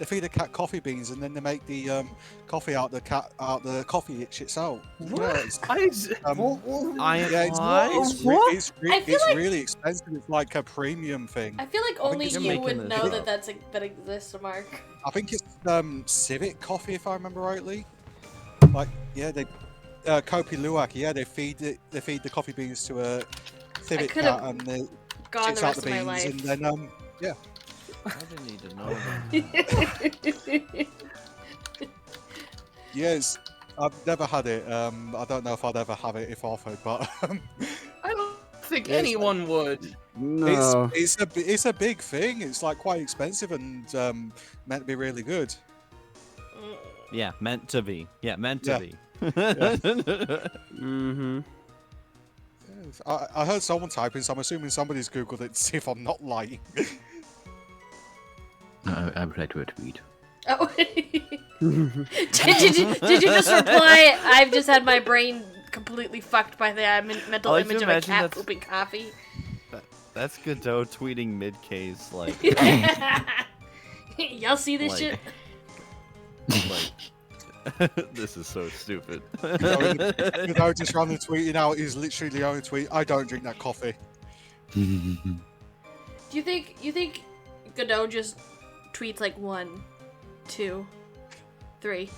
feed the cat coffee beans and then they make the coffee out the coffee it shits out. What? Yeah, it's really expensive. It's like a premium thing. I feel like only you would know that that exists, Mark. I think it's Civic coffee if I remember rightly. Like they Kopi Luwak, they feed the coffee beans to a Civic cat and they gone the shits out rest the of my beans life. and then yeah. I didn't need to know that. Yes, I've never had it. I don't know if I'd ever have it if offered, but I don't think anyone would. No. it's a big thing. It's like quite expensive and meant to be really good. Yeah, meant to be. Yeah, meant to be. Mm-hmm. Yes. I heard someone typing, so I'm assuming somebody's googled it to see if I'm not lying. I replied to a tweet. Oh. did you just reply? I've just had my brain completely fucked by the mental like image to of a imagine cat that's- pooping coffee. That's Godot tweeting mid-case, like... Y'all see this Like- shit? like... this is so stupid. Without just randomly tweeting out is literally the only tweet. I don't drink that coffee. Do you think Godot just tweets like 1, 2, 3,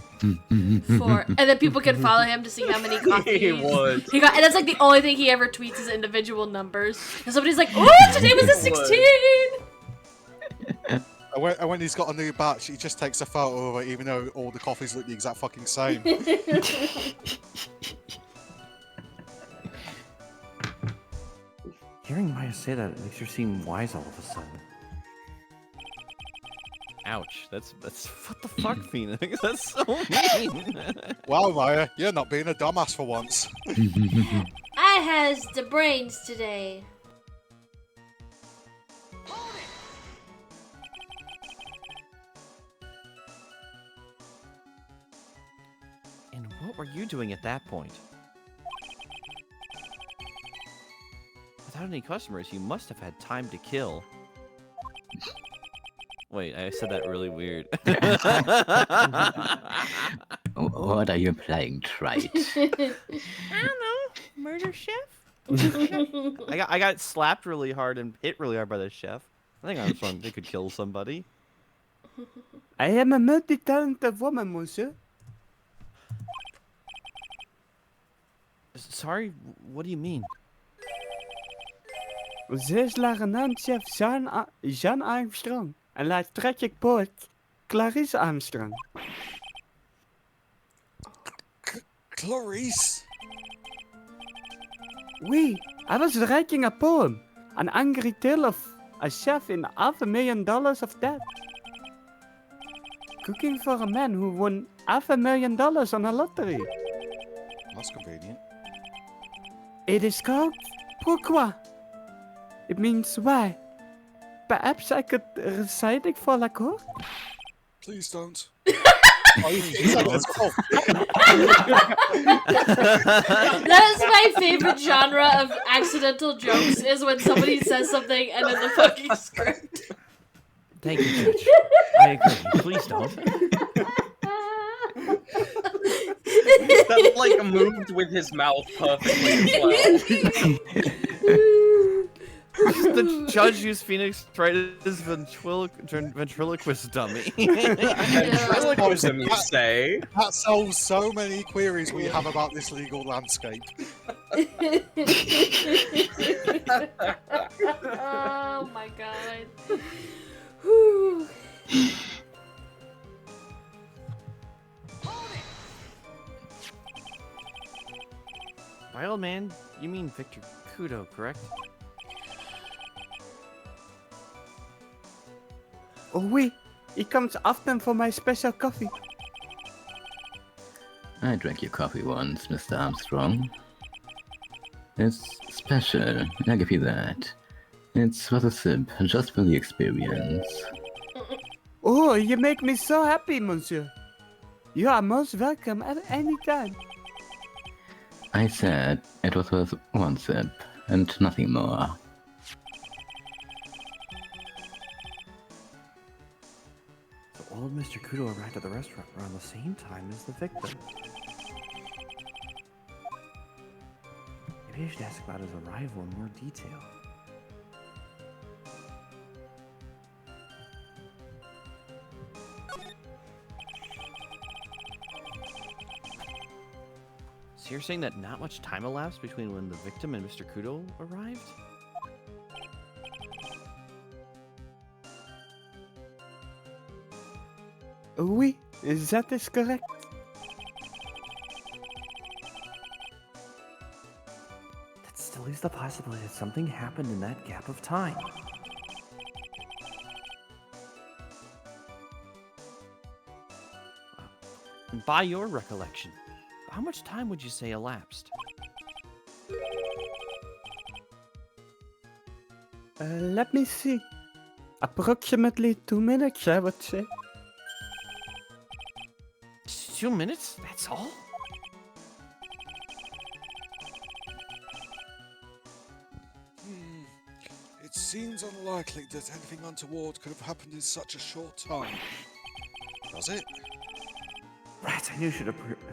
4, and then people can follow him to see how many coffees He would. he got, and that's like the only thing he ever tweets is individual numbers. And somebody's like, "Oh, today was a 16." And when he's got a new batch, he just takes a photo of it, even though all the coffees look the exact fucking same. Hearing Maya say that makes her seem wise all of a sudden. Ouch. That's what the fuck, Phoenix? That's so mean. Wow, Maya, you're not being a dumbass for once. I has the brains today. And what were you doing at that point? Without any customers, you must have had time to kill. Wait, I said that really weird. What are you implying, Trite? I don't know. Murder chef? I got slapped really hard and hit really hard by the chef. I think I was fun. They could kill somebody. I am a multi-talented woman, monsieur. sorry, what do you mean? Ze is luitenant-chef Jean Armstrong. En laat trek ik poort Clarice Armstrong. Clarice? Oui, I was writing a poem. An angry tale of a chef in $500,000 of debt. Cooking for a man who won $500,000 on a lottery. That's convenient. It is called Pourquoi? It means why. Perhaps I could recite it for la cour? Please don't. That is my favorite genre of accidental jokes, is when somebody says something and then the fucking script. Thank you, Judge. I agree. Please don't. That like moved with his mouth perfectly as well. The judge used Phoenix Wright as ventriloquist dummy. Ventriloquism, you say? That solves so many queries we have about this legal landscape. Oh my god. Whew. By old man, you mean Victor Kudo, correct? Oh oui, he comes often for my special coffee. I drank your coffee once, Mr. Armstrong. It's special, I'll give you that. It's worth a sip, just for the experience. Oh, you make me so happy, monsieur. You are most welcome at any time. I said it was worth one sip, and nothing more. So old Mr. Kudo arrived at the restaurant around the same time as the victim. Maybe I should ask about his arrival in more detail. So you're saying that not much time elapsed between when the victim and Mr. Kudo arrived? Oui, that is correct. That still leaves the possibility that something happened in that gap of time. And by your recollection, how much time would you say elapsed? Let me see. Approximately 2 minutes, I would say. 2 minutes? That's all? It seems unlikely that anything untoward could have happened in such a short time. Does it? Rats, I knew I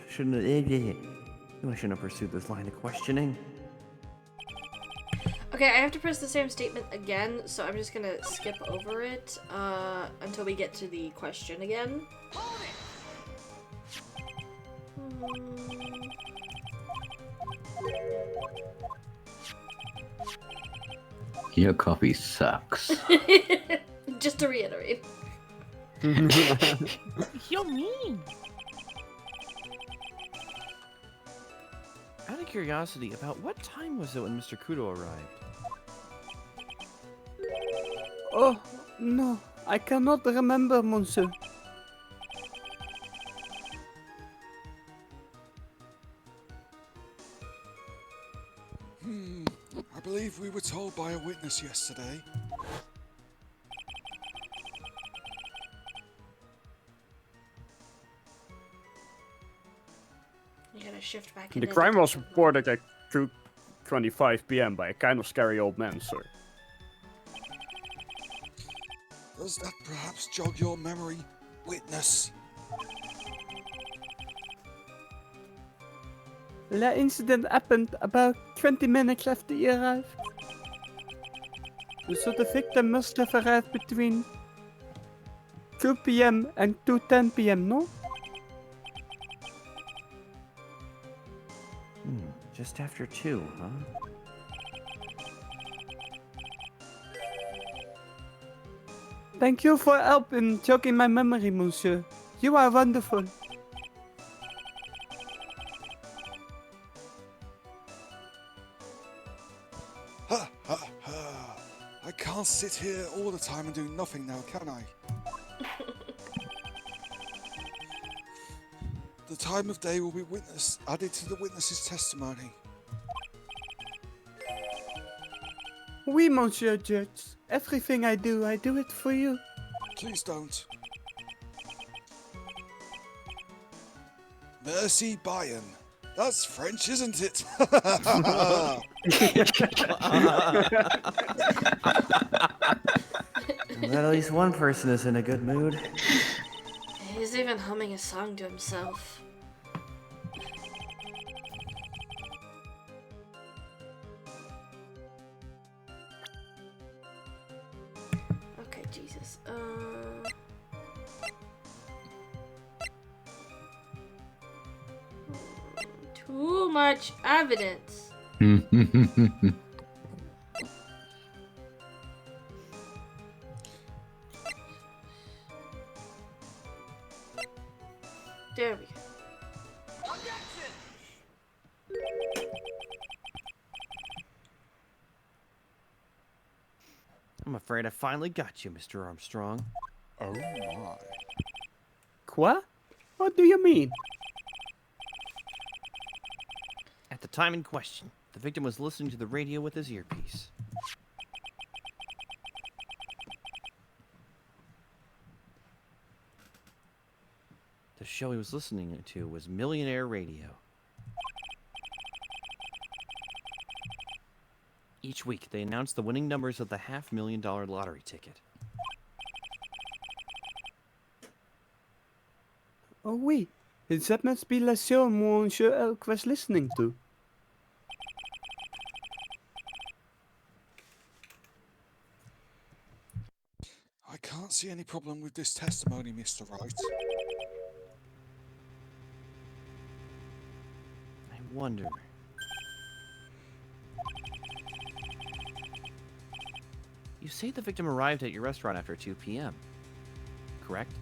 shouldn't have pursued this line of questioning. Okay, I have to press the same statement again, so I'm just gonna skip over it until we get to the question again. Your coffee sucks. Just to reiterate. You're mean. Out of curiosity, about what time was it when Mr. Kudo arrived? Oh, no, I cannot remember, monsieur. I believe we were told by a witness yesterday. You gotta shift back The into crime was reported at 2:25 p.m. by a kind of scary old man, sir. Does that perhaps jog your memory, witness? The incident happened about 20 minutes after he arrived. So the victim must have arrived between 2 p.m. and 2:10 p.m., no? Just Just after 2, huh? Thank you for help in jogging my memory, monsieur. You are wonderful. Ha ha ha. I can't sit here all the time and do nothing now, can I? The time of day will be added to the witness's testimony. Oui, monsieur Judge. Everything I do it for you. Please don't. Merci Bayern. That's French, isn't it? Well, at least one person is in a good mood. He's even humming a song to himself. Okay, Jesus. Too much evidence. There we go. I'm afraid I finally got you, Mr. Armstrong. Oh my. Quoi? What do you mean? At the time in question, the victim was listening to the radio with his earpiece. The show he was listening to was Millionaire Radio. Each week, they announced the winning numbers of the $500,000 lottery ticket. Oh oui. That must be la show Monsieur Elk was listening to. I can't see any problem with this testimony, Mr. Wright. I wonder... You say the victim arrived at your restaurant after 2 p.m., correct?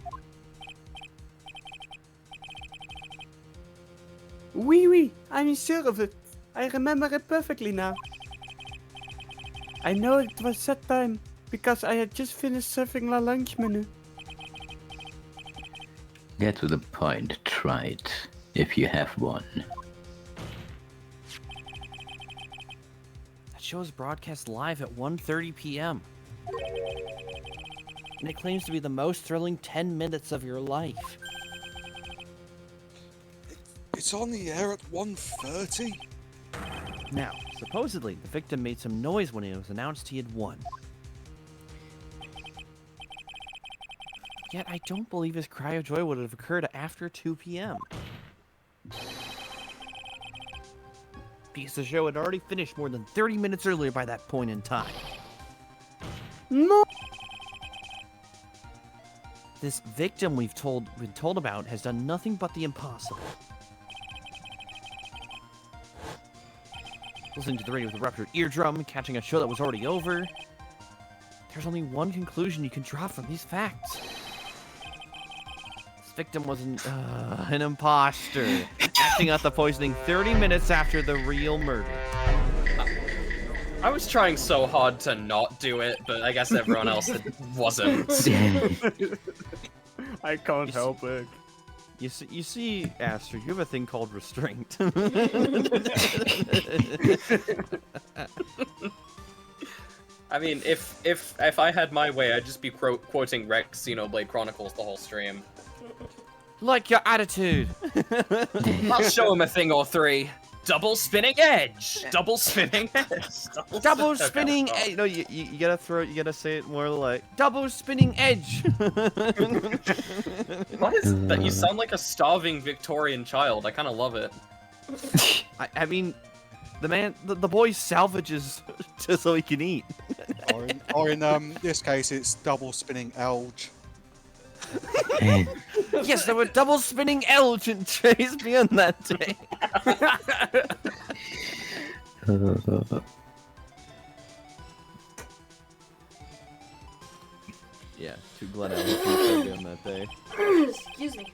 Oui, I'm sure of it. I remember it perfectly now. I know it was that time, because I had just finished serving la lunch menu. Get to the point, try it, if you have one. That show is broadcast live at 1:30 p.m. And it claims to be the most thrilling 10 minutes of your life. It's on the air at 1:30? Now, supposedly, the victim made some noise when it was announced he had won. Yet I don't believe his cry of joy would have occurred after 2 p.m. Because the show had already finished more than 30 minutes earlier by that point in time. No! This victim we've been told about has done nothing but the impossible. Listening to the radio with a ruptured eardrum, catching a show that was already over. There's only one conclusion you can draw from these facts. This victim was an imposter, acting out the poisoning 30 minutes after the real murder. I was trying so hard to not do it, but I guess everyone else wasn't. I can't help it. You see, Aster, you have a thing called restraint. I mean, if I had my way, I'd just be quoting Rex Xenoblade Chronicles the whole stream. Like your attitude. I'll show him a thing or three. Double spinning edge. Double spinning edge. Double spinning edge. No, you gotta say it more like double spinning edge. What is that? You sound like a starving Victorian child. I kind of love it. I mean, the boy salvages just so he can eat. or in this case, it's double spinning elge. Yes, there were double spinning elge and trays beyond that day. Yeah, 2 Glen Elgs doing that day. Excuse me.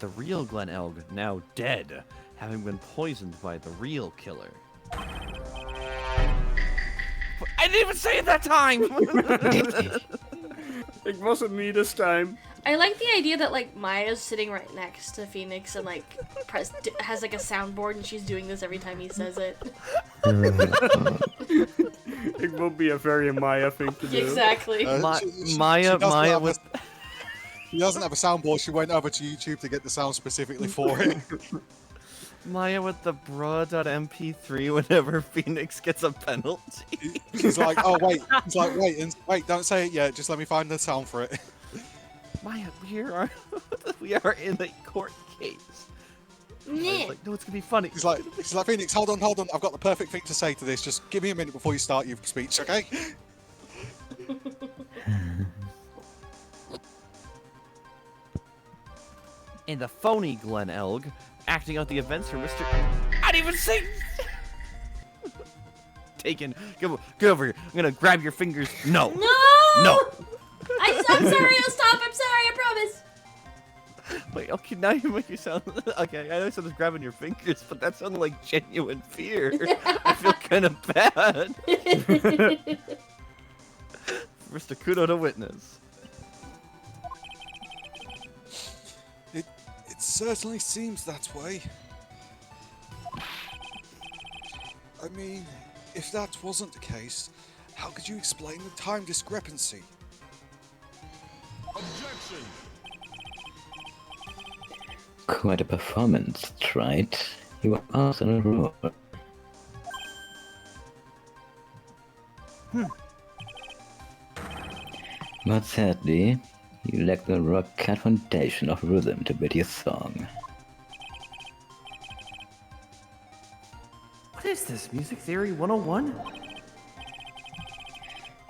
The real Glen Elg, now dead, having been poisoned by the real killer. I didn't even say it that time! It wasn't me this time. I like the idea that like Maya's sitting right next to Phoenix and like has like a soundboard and she's doing this every time he says it. It will be a very Maya thing to do. Exactly. Maya with... She doesn't have a soundboard. She went over to YouTube to get the sound specifically for it. Maya with the bra.mp3 whenever Phoenix gets a penalty. He's like, oh wait. He's like, wait, don't say it yet. Just let me find the sound for it. Maya, we are in a court case. Maya's like, no, it's gonna be funny. He's like, Phoenix, hold on. I've got the perfect thing to say to this. Just give me a minute before you start your speech, okay? And the phony Glen Elg acting out the events for Mr. I didn't even say. Taken. Get over here. I'm gonna grab your fingers. No. No. No. I'm sorry. I'll stop. I'm sorry. I promise. Wait. Okay. Now you make you sound. Okay. I know I was grabbing your fingers, but that sounded like genuine fear. I feel kind of bad. Mr. Kudo to witness. It certainly seems that way. I mean, if that wasn't the case, how could you explain the time discrepancy? Objection! Quite a performance, right? You were also in a row. But sadly, you lack the rock-cut foundation of rhythm to build your song. What is this, Music Theory 101?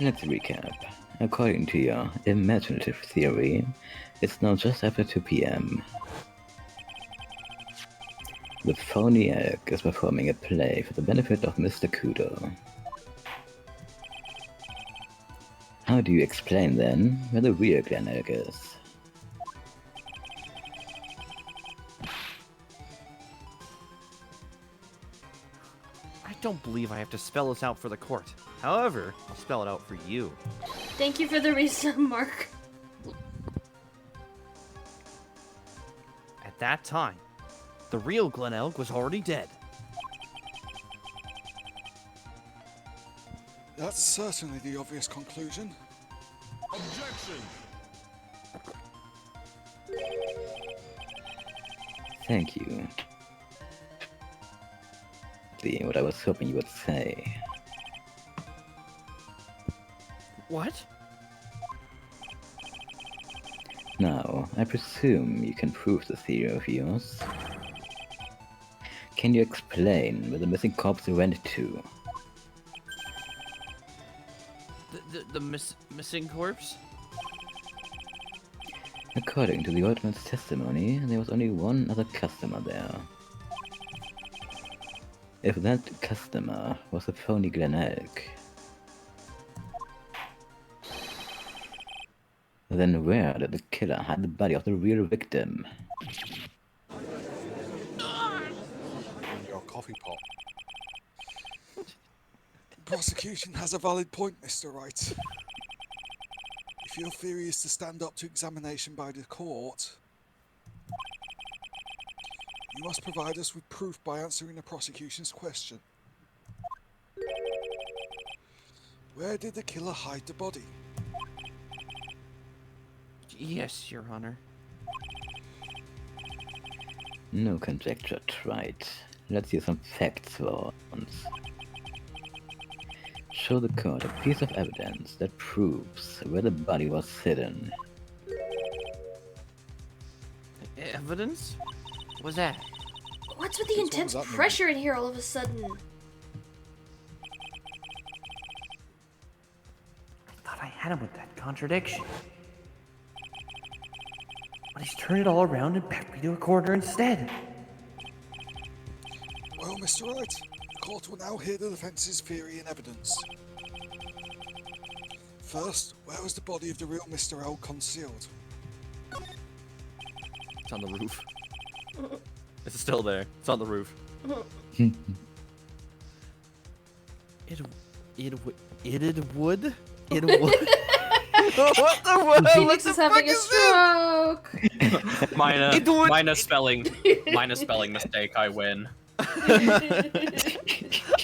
Let's recap. According to your imaginative theory, it's now just after 2 PM. The phony egg is performing a play for the benefit of Mr. Kudo. How do you explain then where the real Glen Elg is? I don't believe I have to spell this out for the court. However, I'll spell it out for you. Thank you for the reason, Mark. At that time, the real Glen Elg was already dead. That's certainly the obvious conclusion. Objection! Thank you. What I was hoping you would say. What? Now, I presume you can prove the theory of yours. Can you explain where the missing corpse went to? The missing corpse? According to the old man's testimony, there was only one other customer there. If that customer was a phony Glen Elg, then where did the killer hide the body of the real victim? Your coffee pot. Prosecution has a valid point, Mr. Wright. If your theory is to stand up to examination by the court, you must provide us with proof by answering the prosecution's question. Where did the killer hide the body? Yes, Your Honor. No conjecture, right. Let's hear some facts for once. Show the court a piece of evidence that proves where the body was hidden. Evidence? What's that? What's with the What intense does that mean? pressure in here all of a sudden? Thought I had him with that contradiction. But he's turned it all around and backed me to a corner instead. Well, Mr. Wright, the court will now hear the defence's theory and evidence. First, where was the body of the real Mr. L concealed? It's on the roof. It's still there. It's on the roof. It would. What the what? Phoenix is having a stroke. Minor spelling mistake. I win.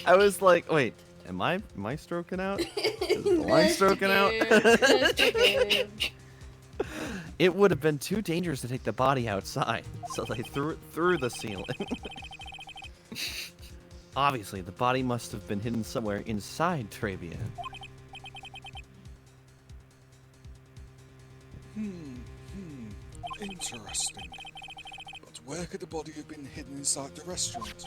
I was like, wait, am I stroking out? Is the line stroking out? It would have been too dangerous to take the body outside, so they threw it through the ceiling. Obviously, the body must have been hidden somewhere inside Travian. Interesting. But where could the body have been hidden inside the restaurant?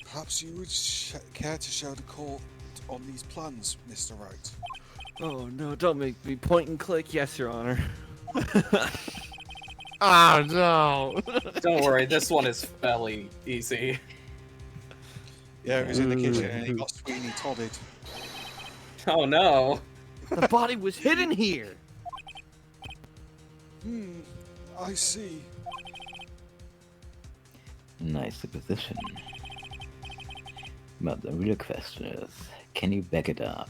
Perhaps you would care to show the court on these plans, Mr. Wright. Oh no, don't make me point and click. Yes, Your Honor. Oh no! Don't worry, this one is fairly easy. Yeah, he was in the kitchen and he got Sweeney Todded. Oh no! The body was hidden here! I see. Nice supposition. But the real question is, can you back it up?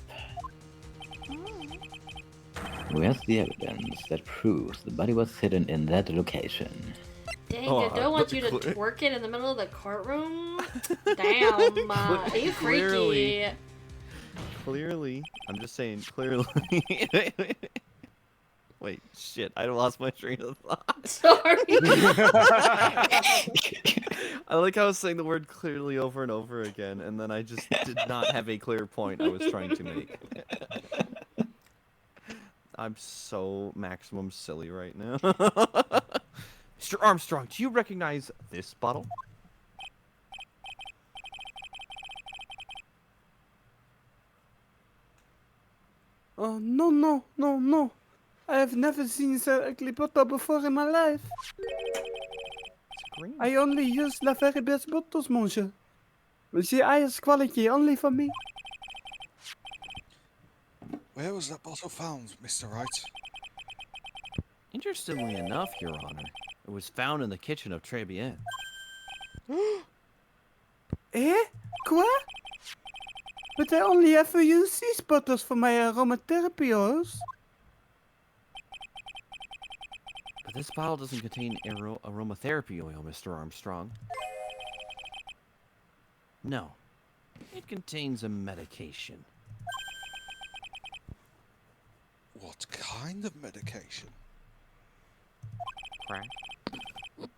Where's the evidence that proves the body was hidden in that location? Dang, I don't want you to twerk it in the middle of the courtroom. Damn, are you freaky? Clearly, I'm just saying, clearly. Wait, shit, I lost my train of thought. Sorry. I like how I was saying the word clearly over and over again, and then I just did not have a clear point I was trying to make. I'm so maximum silly right now. Mr. Armstrong, do you recognize this bottle? Oh, no. I have never seen so ugly bottle before in my life. I only use the very best bottles, monsieur. With the highest quality only for me. Where was that bottle found, Mr. Wright? Interestingly enough, Your Honor, it was found in the kitchen of Trabian. Eh? Quoi? But I only ever use these bottles for my aromatherapy oils. But this bottle doesn't contain aromatherapy oil, Mr. Armstrong. No. It contains a medication. What kind of medication? Crack. I'm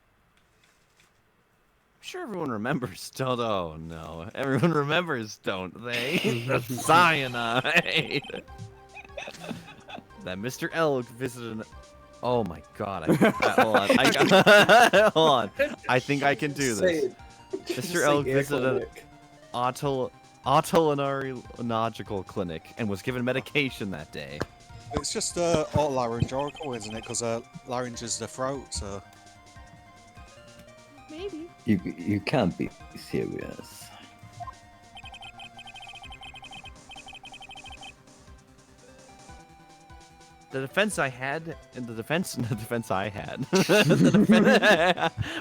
sure everyone remembers, don't they? Oh no. Everyone remembers, don't they? The cyanide! That Mr. Elk visited an... Oh my god, hold on. Hold on. I think I can do this. Mr. Elk visited an otolaryngological clinic and was given medication that day. It's just otolaryngological, isn't it? Because larynx is the throat, so... Maybe. You can't be serious. The defense I had, and the defense I had.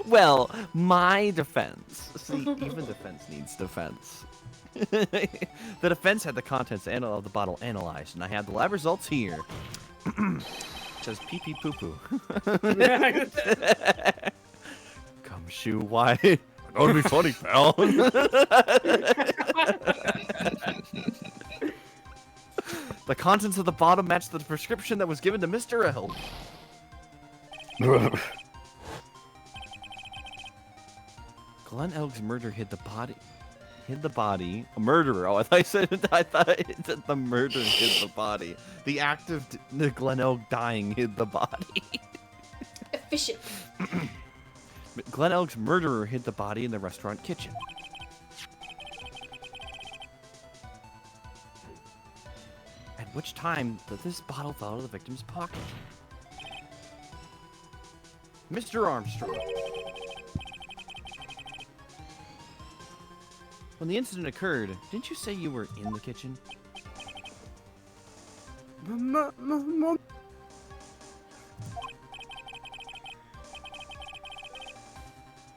Well, my defense. See, even defense needs defense. The defense had the contents of the bottle analyzed, and I had the lab results here. It says pee pee poo poo. Come shoe white. That would be funny, pal. The contents of the bottle matched the prescription that was given to Mr. L. Glenn Elk's murder hid the body. A murderer. Oh, I thought the murder hid the body. The act of Glenn Elk dying hid the body. Efficient. Glenn Elk's murderer hid the body in the restaurant kitchen. At which time did this bottle fall out of the victim's pocket? Mr. Armstrong. When the incident occurred, didn't you say you were in the kitchen? Mom.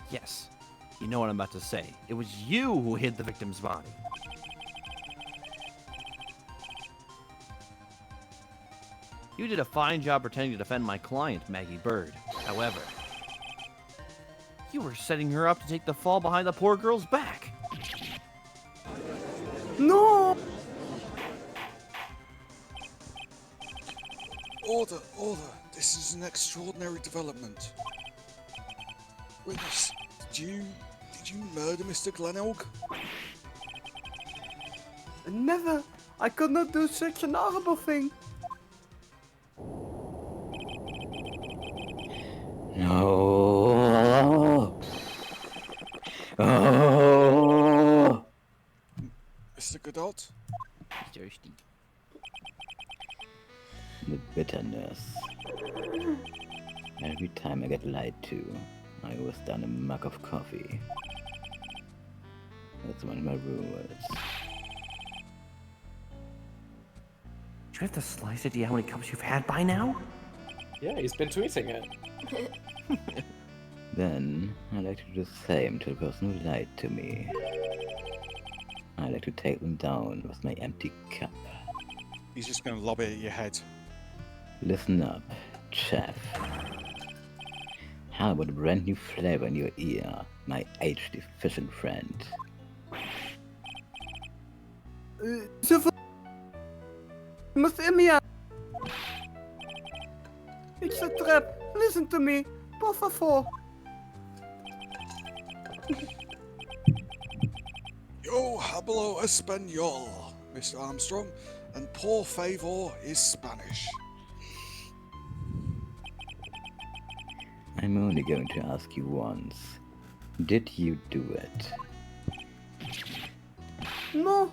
Yes. You know what I'm about to say. It was you who hid the victim's body. You did a fine job pretending to defend my client, Maggie Bird. However, you were setting her up to take the fall behind the poor girl's back. No! Order, order. This is an extraordinary development. Witness, did you murder Mr. Glenelg? Never! I could not do such an horrible thing! No. Oh. Mr. Godot? Thirsty. The bitterness. Every time I get lied to, I was down a mug of coffee. That's one of my rules. Do you have the slightest idea how many cups you've had by now? Yeah, he's been tweeting it. Then, I like to do the same to the person who lied to me. I like to take them down with my empty cup. He's just going to lob it at your head. Listen up, chef. How about a brand new flavor in your ear, my age-deficient friend? Zoveel... Je must hear me out. It's a trap. Listen to me. Por favor. Yo hablo español, Mr. Armstrong, and por favor is Spanish. I'm only going to ask you once. Did you do it? No,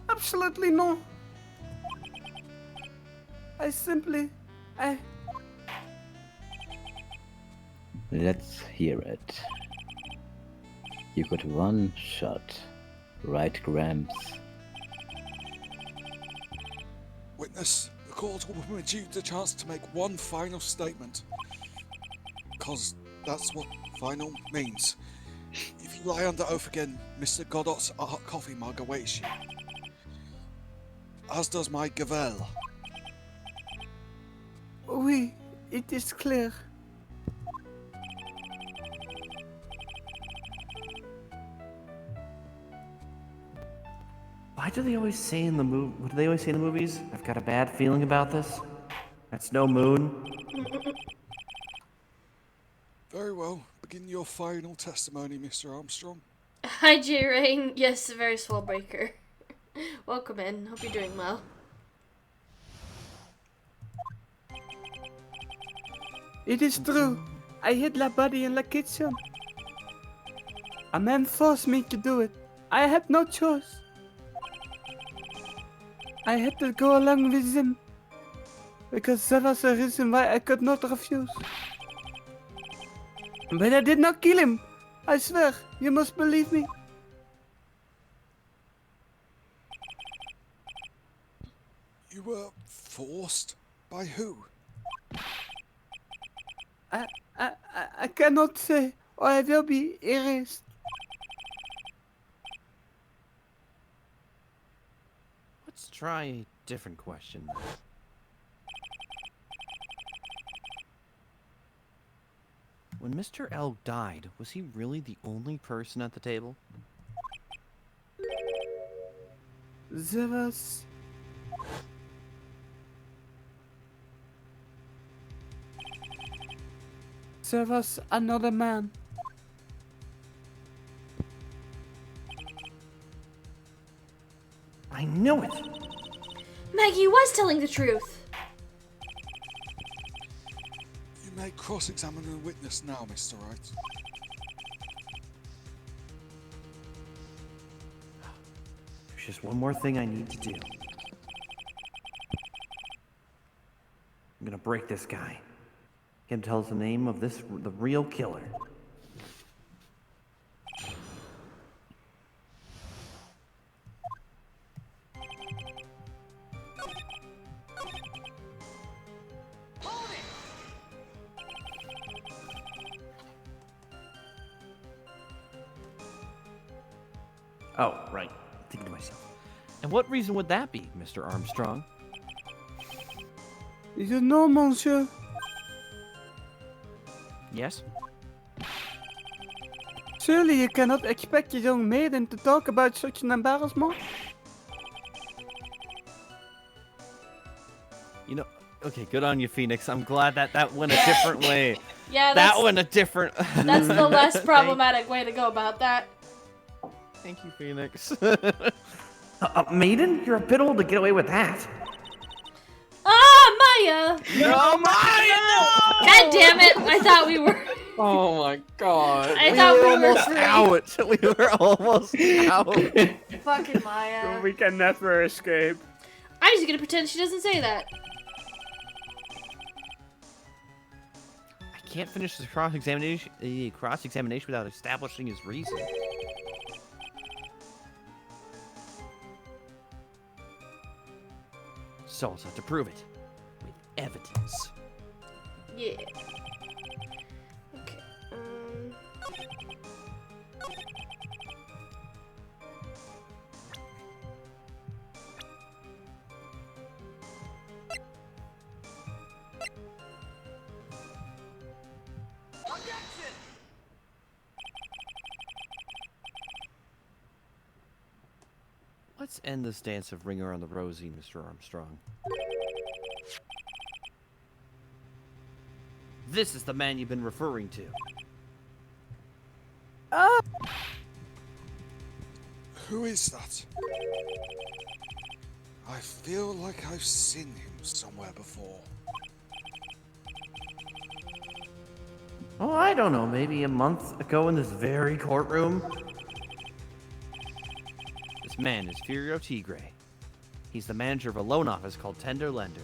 absolutely no. I Let's hear it. You got one shot, right, Gramps? Witness, the court will permit you the chance to make one final statement. Because that's what final means. If you lie under oath again, Mr. Godot's art coffee mug awaits you. As does my gavel. Oui, it is clear. Why do they always say in the what do they always say in the movies? I've got a bad feeling about this. That's no moon. Very well. Begin your final testimony, Mr. Armstrong. Hi, J-Rain. Yes, very swell breaker. Welcome in. Hope you're doing well. It is true. I hid the body in the kitchen. A man forced me to do it. I had no choice. I had to go along with him. Because that was the reason why I could not refuse. But I did not kill him. I swear, you must believe me. You were forced? By who? I cannot say, or I will be erased. Let's try a different question. When Mr. L died, was he really the only person at the table? There was... There was another man. I knew it! Maggie was telling the truth. You may cross-examine a witness now, Mr. Wright. There's just one more thing I need to do. I'm gonna break this guy. Get him to tell us the name of the real killer. Oh, right. Thinking to myself. And what reason would that be, Mr. Armstrong? You know, monsieur, Yes? surely you cannot expect a young maiden to talk about such an embarrassment? You know, okay, good on you, Phoenix. I'm glad that went a different way. Yeah, That went a different... that's the less problematic way to go about that. Thank you, Phoenix. Maiden? You're a bit old to get away with that. Ah, Maya! No, Maya! God damn it! I thought we were. Oh my god. I thought we were almost free. out. We were almost out. Fucking Maya. We can never escape. I'm just gonna pretend she doesn't say that. I can't finish the cross-examination without establishing his reason. So I'll have to prove it with evidence. Yeah. Okay. Let's end this dance of Ring Around the Rosie, Mr. Armstrong. This is the man you've been referring to. Who is that? I feel like I've seen him somewhere before. Oh, I don't know, maybe a month ago in this very courtroom? This man is Furio Tigre. He's the manager of a loan office called Tender Lender.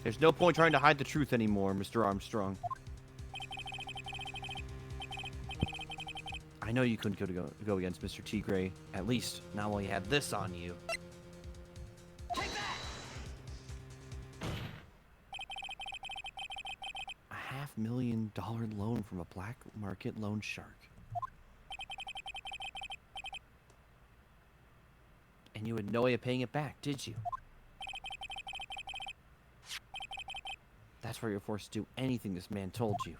There's no point trying to hide the truth anymore, Mr. Armstrong. I know you couldn't go against Mr. Tigre, at least not while you had this on you. A $500,000 loan from a black market loan shark. And you had no way of paying it back, did you? That's why you're forced to do anything this man told you.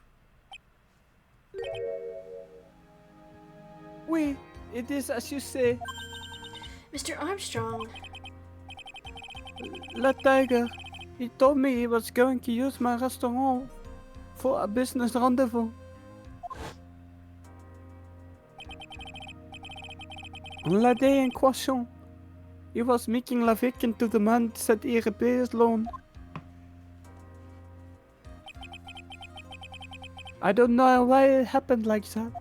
Oui, it is as you say. Mr. Armstrong. La Tiger, he told me he was going to use my restaurant for a business rendezvous. On la day in question, he was making la victim to demand that he repay his loan. I don't know why it happened like that.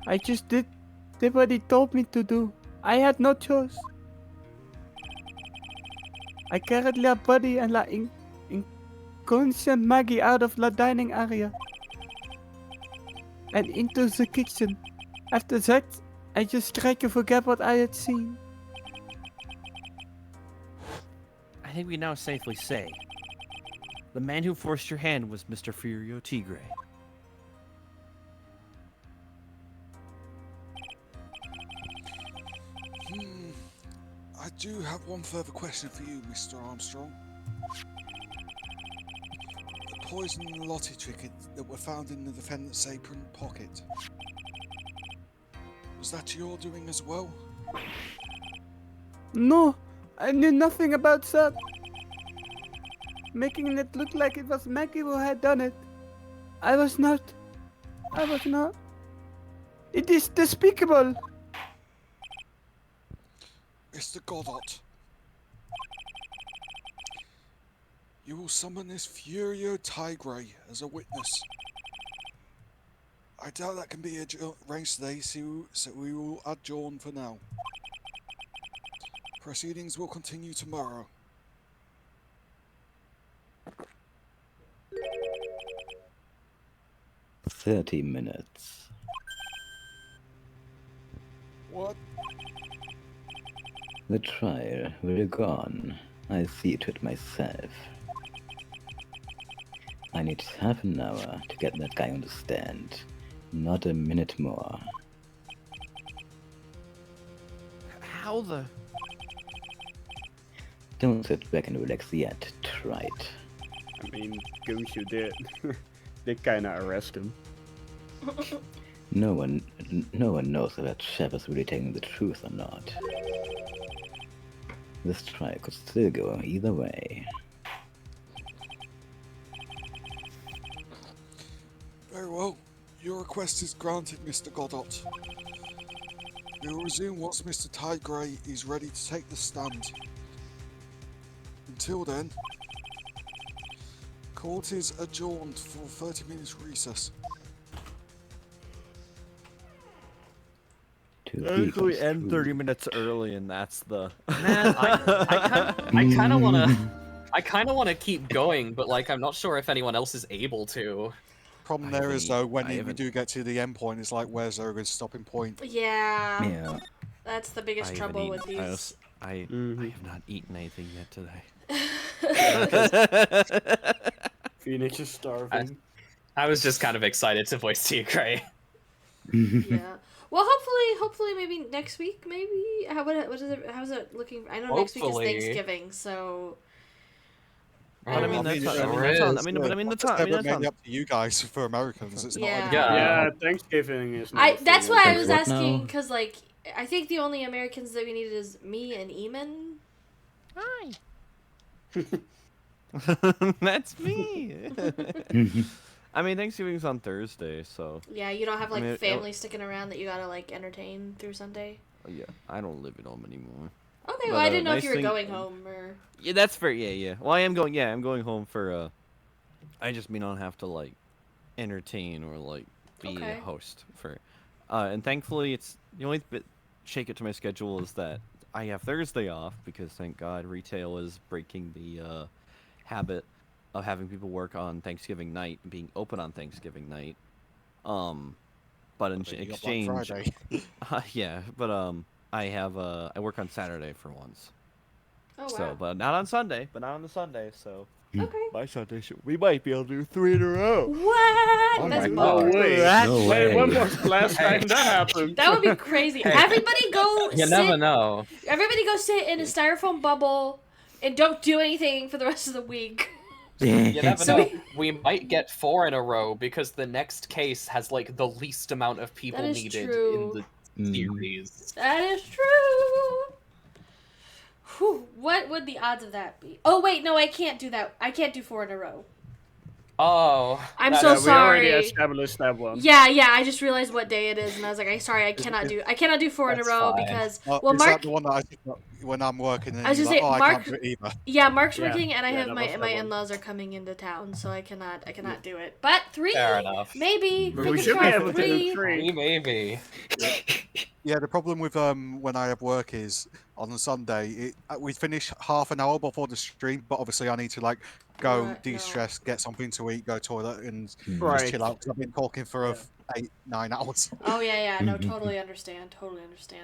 I just did what he told me to do. I had no choice. I carried la body and la inconscient Maggie out of la dining area and into the kitchen. After that, I just tried to forget what I had seen. I think we now safely say the man who forced your hand was Mr. Furio Tigre. I do have one further question for you, Mr. Armstrong. The poison lottery ticket that were found in the defendant's apron pocket. Was that your doing as well? No, I knew nothing about that. Making it look like it was Maggie who had done it. I was not. It is despicable. Mr. Godot. You will summon this Furio Tigre as a witness. I doubt that can be arranged today, so we will adjourn for now. Proceedings will continue tomorrow. "30 minutes. What? The trial will go on. I see to it myself. I need half an hour to get that guy on the stand. Not a minute more. How the? Don't sit back and relax yet, try it. I mean, Gumshoe did. Did kinda arrest him. No one knows if that chef is really telling the truth or not. This trial could still go either way. Very well. Your request is granted, Mr. Godot. We will resume once Mr. Ty Gray is ready to take the stand. Until then, court is adjourned for 30 minutes recess. Usually end 30 minutes early, and that's the. Man, I kind of wanna keep going, but like I'm not sure if anyone else is able to. Problem there is though, when we do get to the end point, it's like, where's Zergo's stopping point? Yeah. Yeah. That's the biggest trouble with these. I have not eaten anything yet today. Phoenix is starving. I was just kind of excited to voice Tia Gray. Yeah. Well, hopefully, maybe next week. Maybe how's it looking? I know next week is Thanksgiving, so. But I mean, that's that's up to you guys for Americans. It's not. Yeah, Thanksgiving is. That's why I was asking, because like I think the only Americans that we needed is me and Eamon. Hi. That's me. I mean, Thanksgiving's on Thursday, so. Yeah, you don't have like family sticking around that you gotta like entertain through Sunday. Yeah, I don't live at home anymore. Okay, well I didn't know if you were going home or. Yeah, that's fair. Yeah. Well, I am going. Yeah, I'm going home for. I just mean I don't have to like entertain or like be a host for. And thankfully, it's the only bit shake it to my schedule is that I have Thursday off because thank God retail is breaking the habit of having people work on Thanksgiving night and being open on Thanksgiving night. But in exchange, yeah. But I work on Saturday for once. Oh, wow. So, but not on Sunday. But not on the Sunday. So. Okay. My Sunday we might be able to do 3 in a row. What? Oh That's my God. No way. When was the last time that happened? That would be crazy. Everybody go. You never know. Everybody go sit in a styrofoam bubble and don't do anything for the rest of the week. You never know. We might get 4 in a row because the next case has like the least amount of people needed in the series. That is true. Whew, what would the odds of that be? Oh wait, no, I can't do that. I can't do 4 in a row. Oh. I'm so sorry. We already established that one. Yeah, I just realized what day it is, and I was like, I cannot do 4 in a row because is Mark. That the one that I think when I'm working? And I was just like, saying, I Mark. can't do it either. Yeah, Mark's working, and I have that my was that my one. in-laws are coming into town, so I cannot do it. But 3, Fair enough. maybe. We should be able to do 3. 3 maybe. Yeah, the problem with when I have work is on a Sunday we finish half an hour before the stream, but obviously I need to like go de-stress, get something to eat, go toilet, and just chill out. 'Cause I've been talking for 8-9 hours. Oh yeah, no, totally understand,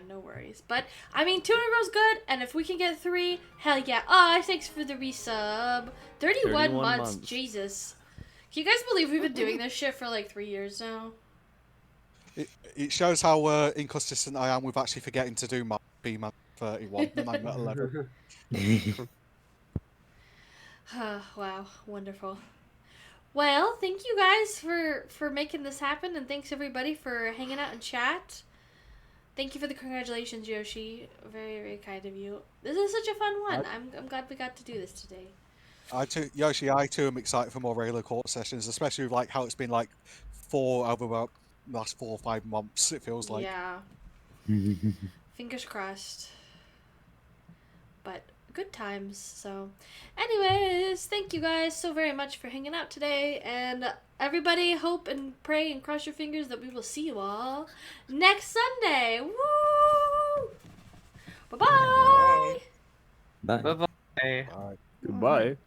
no worries. But I mean, 2 in a row's good, and if we can get 3, hell yeah! Ah, thanks for the resub. 31 months, Jesus. Can you guys believe we've been doing this shit for like 3 years now? It shows how inconsistent I am with actually forgetting to do my B-Man 31 and I'm at 11. Wow, wonderful. Well, thank you guys for making this happen, and thanks everybody for hanging out and chat. Thank you for the congratulations, Yoshi. Very, very kind of you. This is such a fun one. I'm glad we got to do this today. Yoshi, I too am excited for more regular court sessions, especially with like how it's been like 4 over the last 4 or 5 months. It feels like. Yeah. Fingers crossed. But good times. So, anyways, thank you guys so very much for hanging out today, and everybody hope and pray and cross your fingers that we will see you all next Sunday. Woo! Bye-bye. Bye. Bye-bye. Goodbye.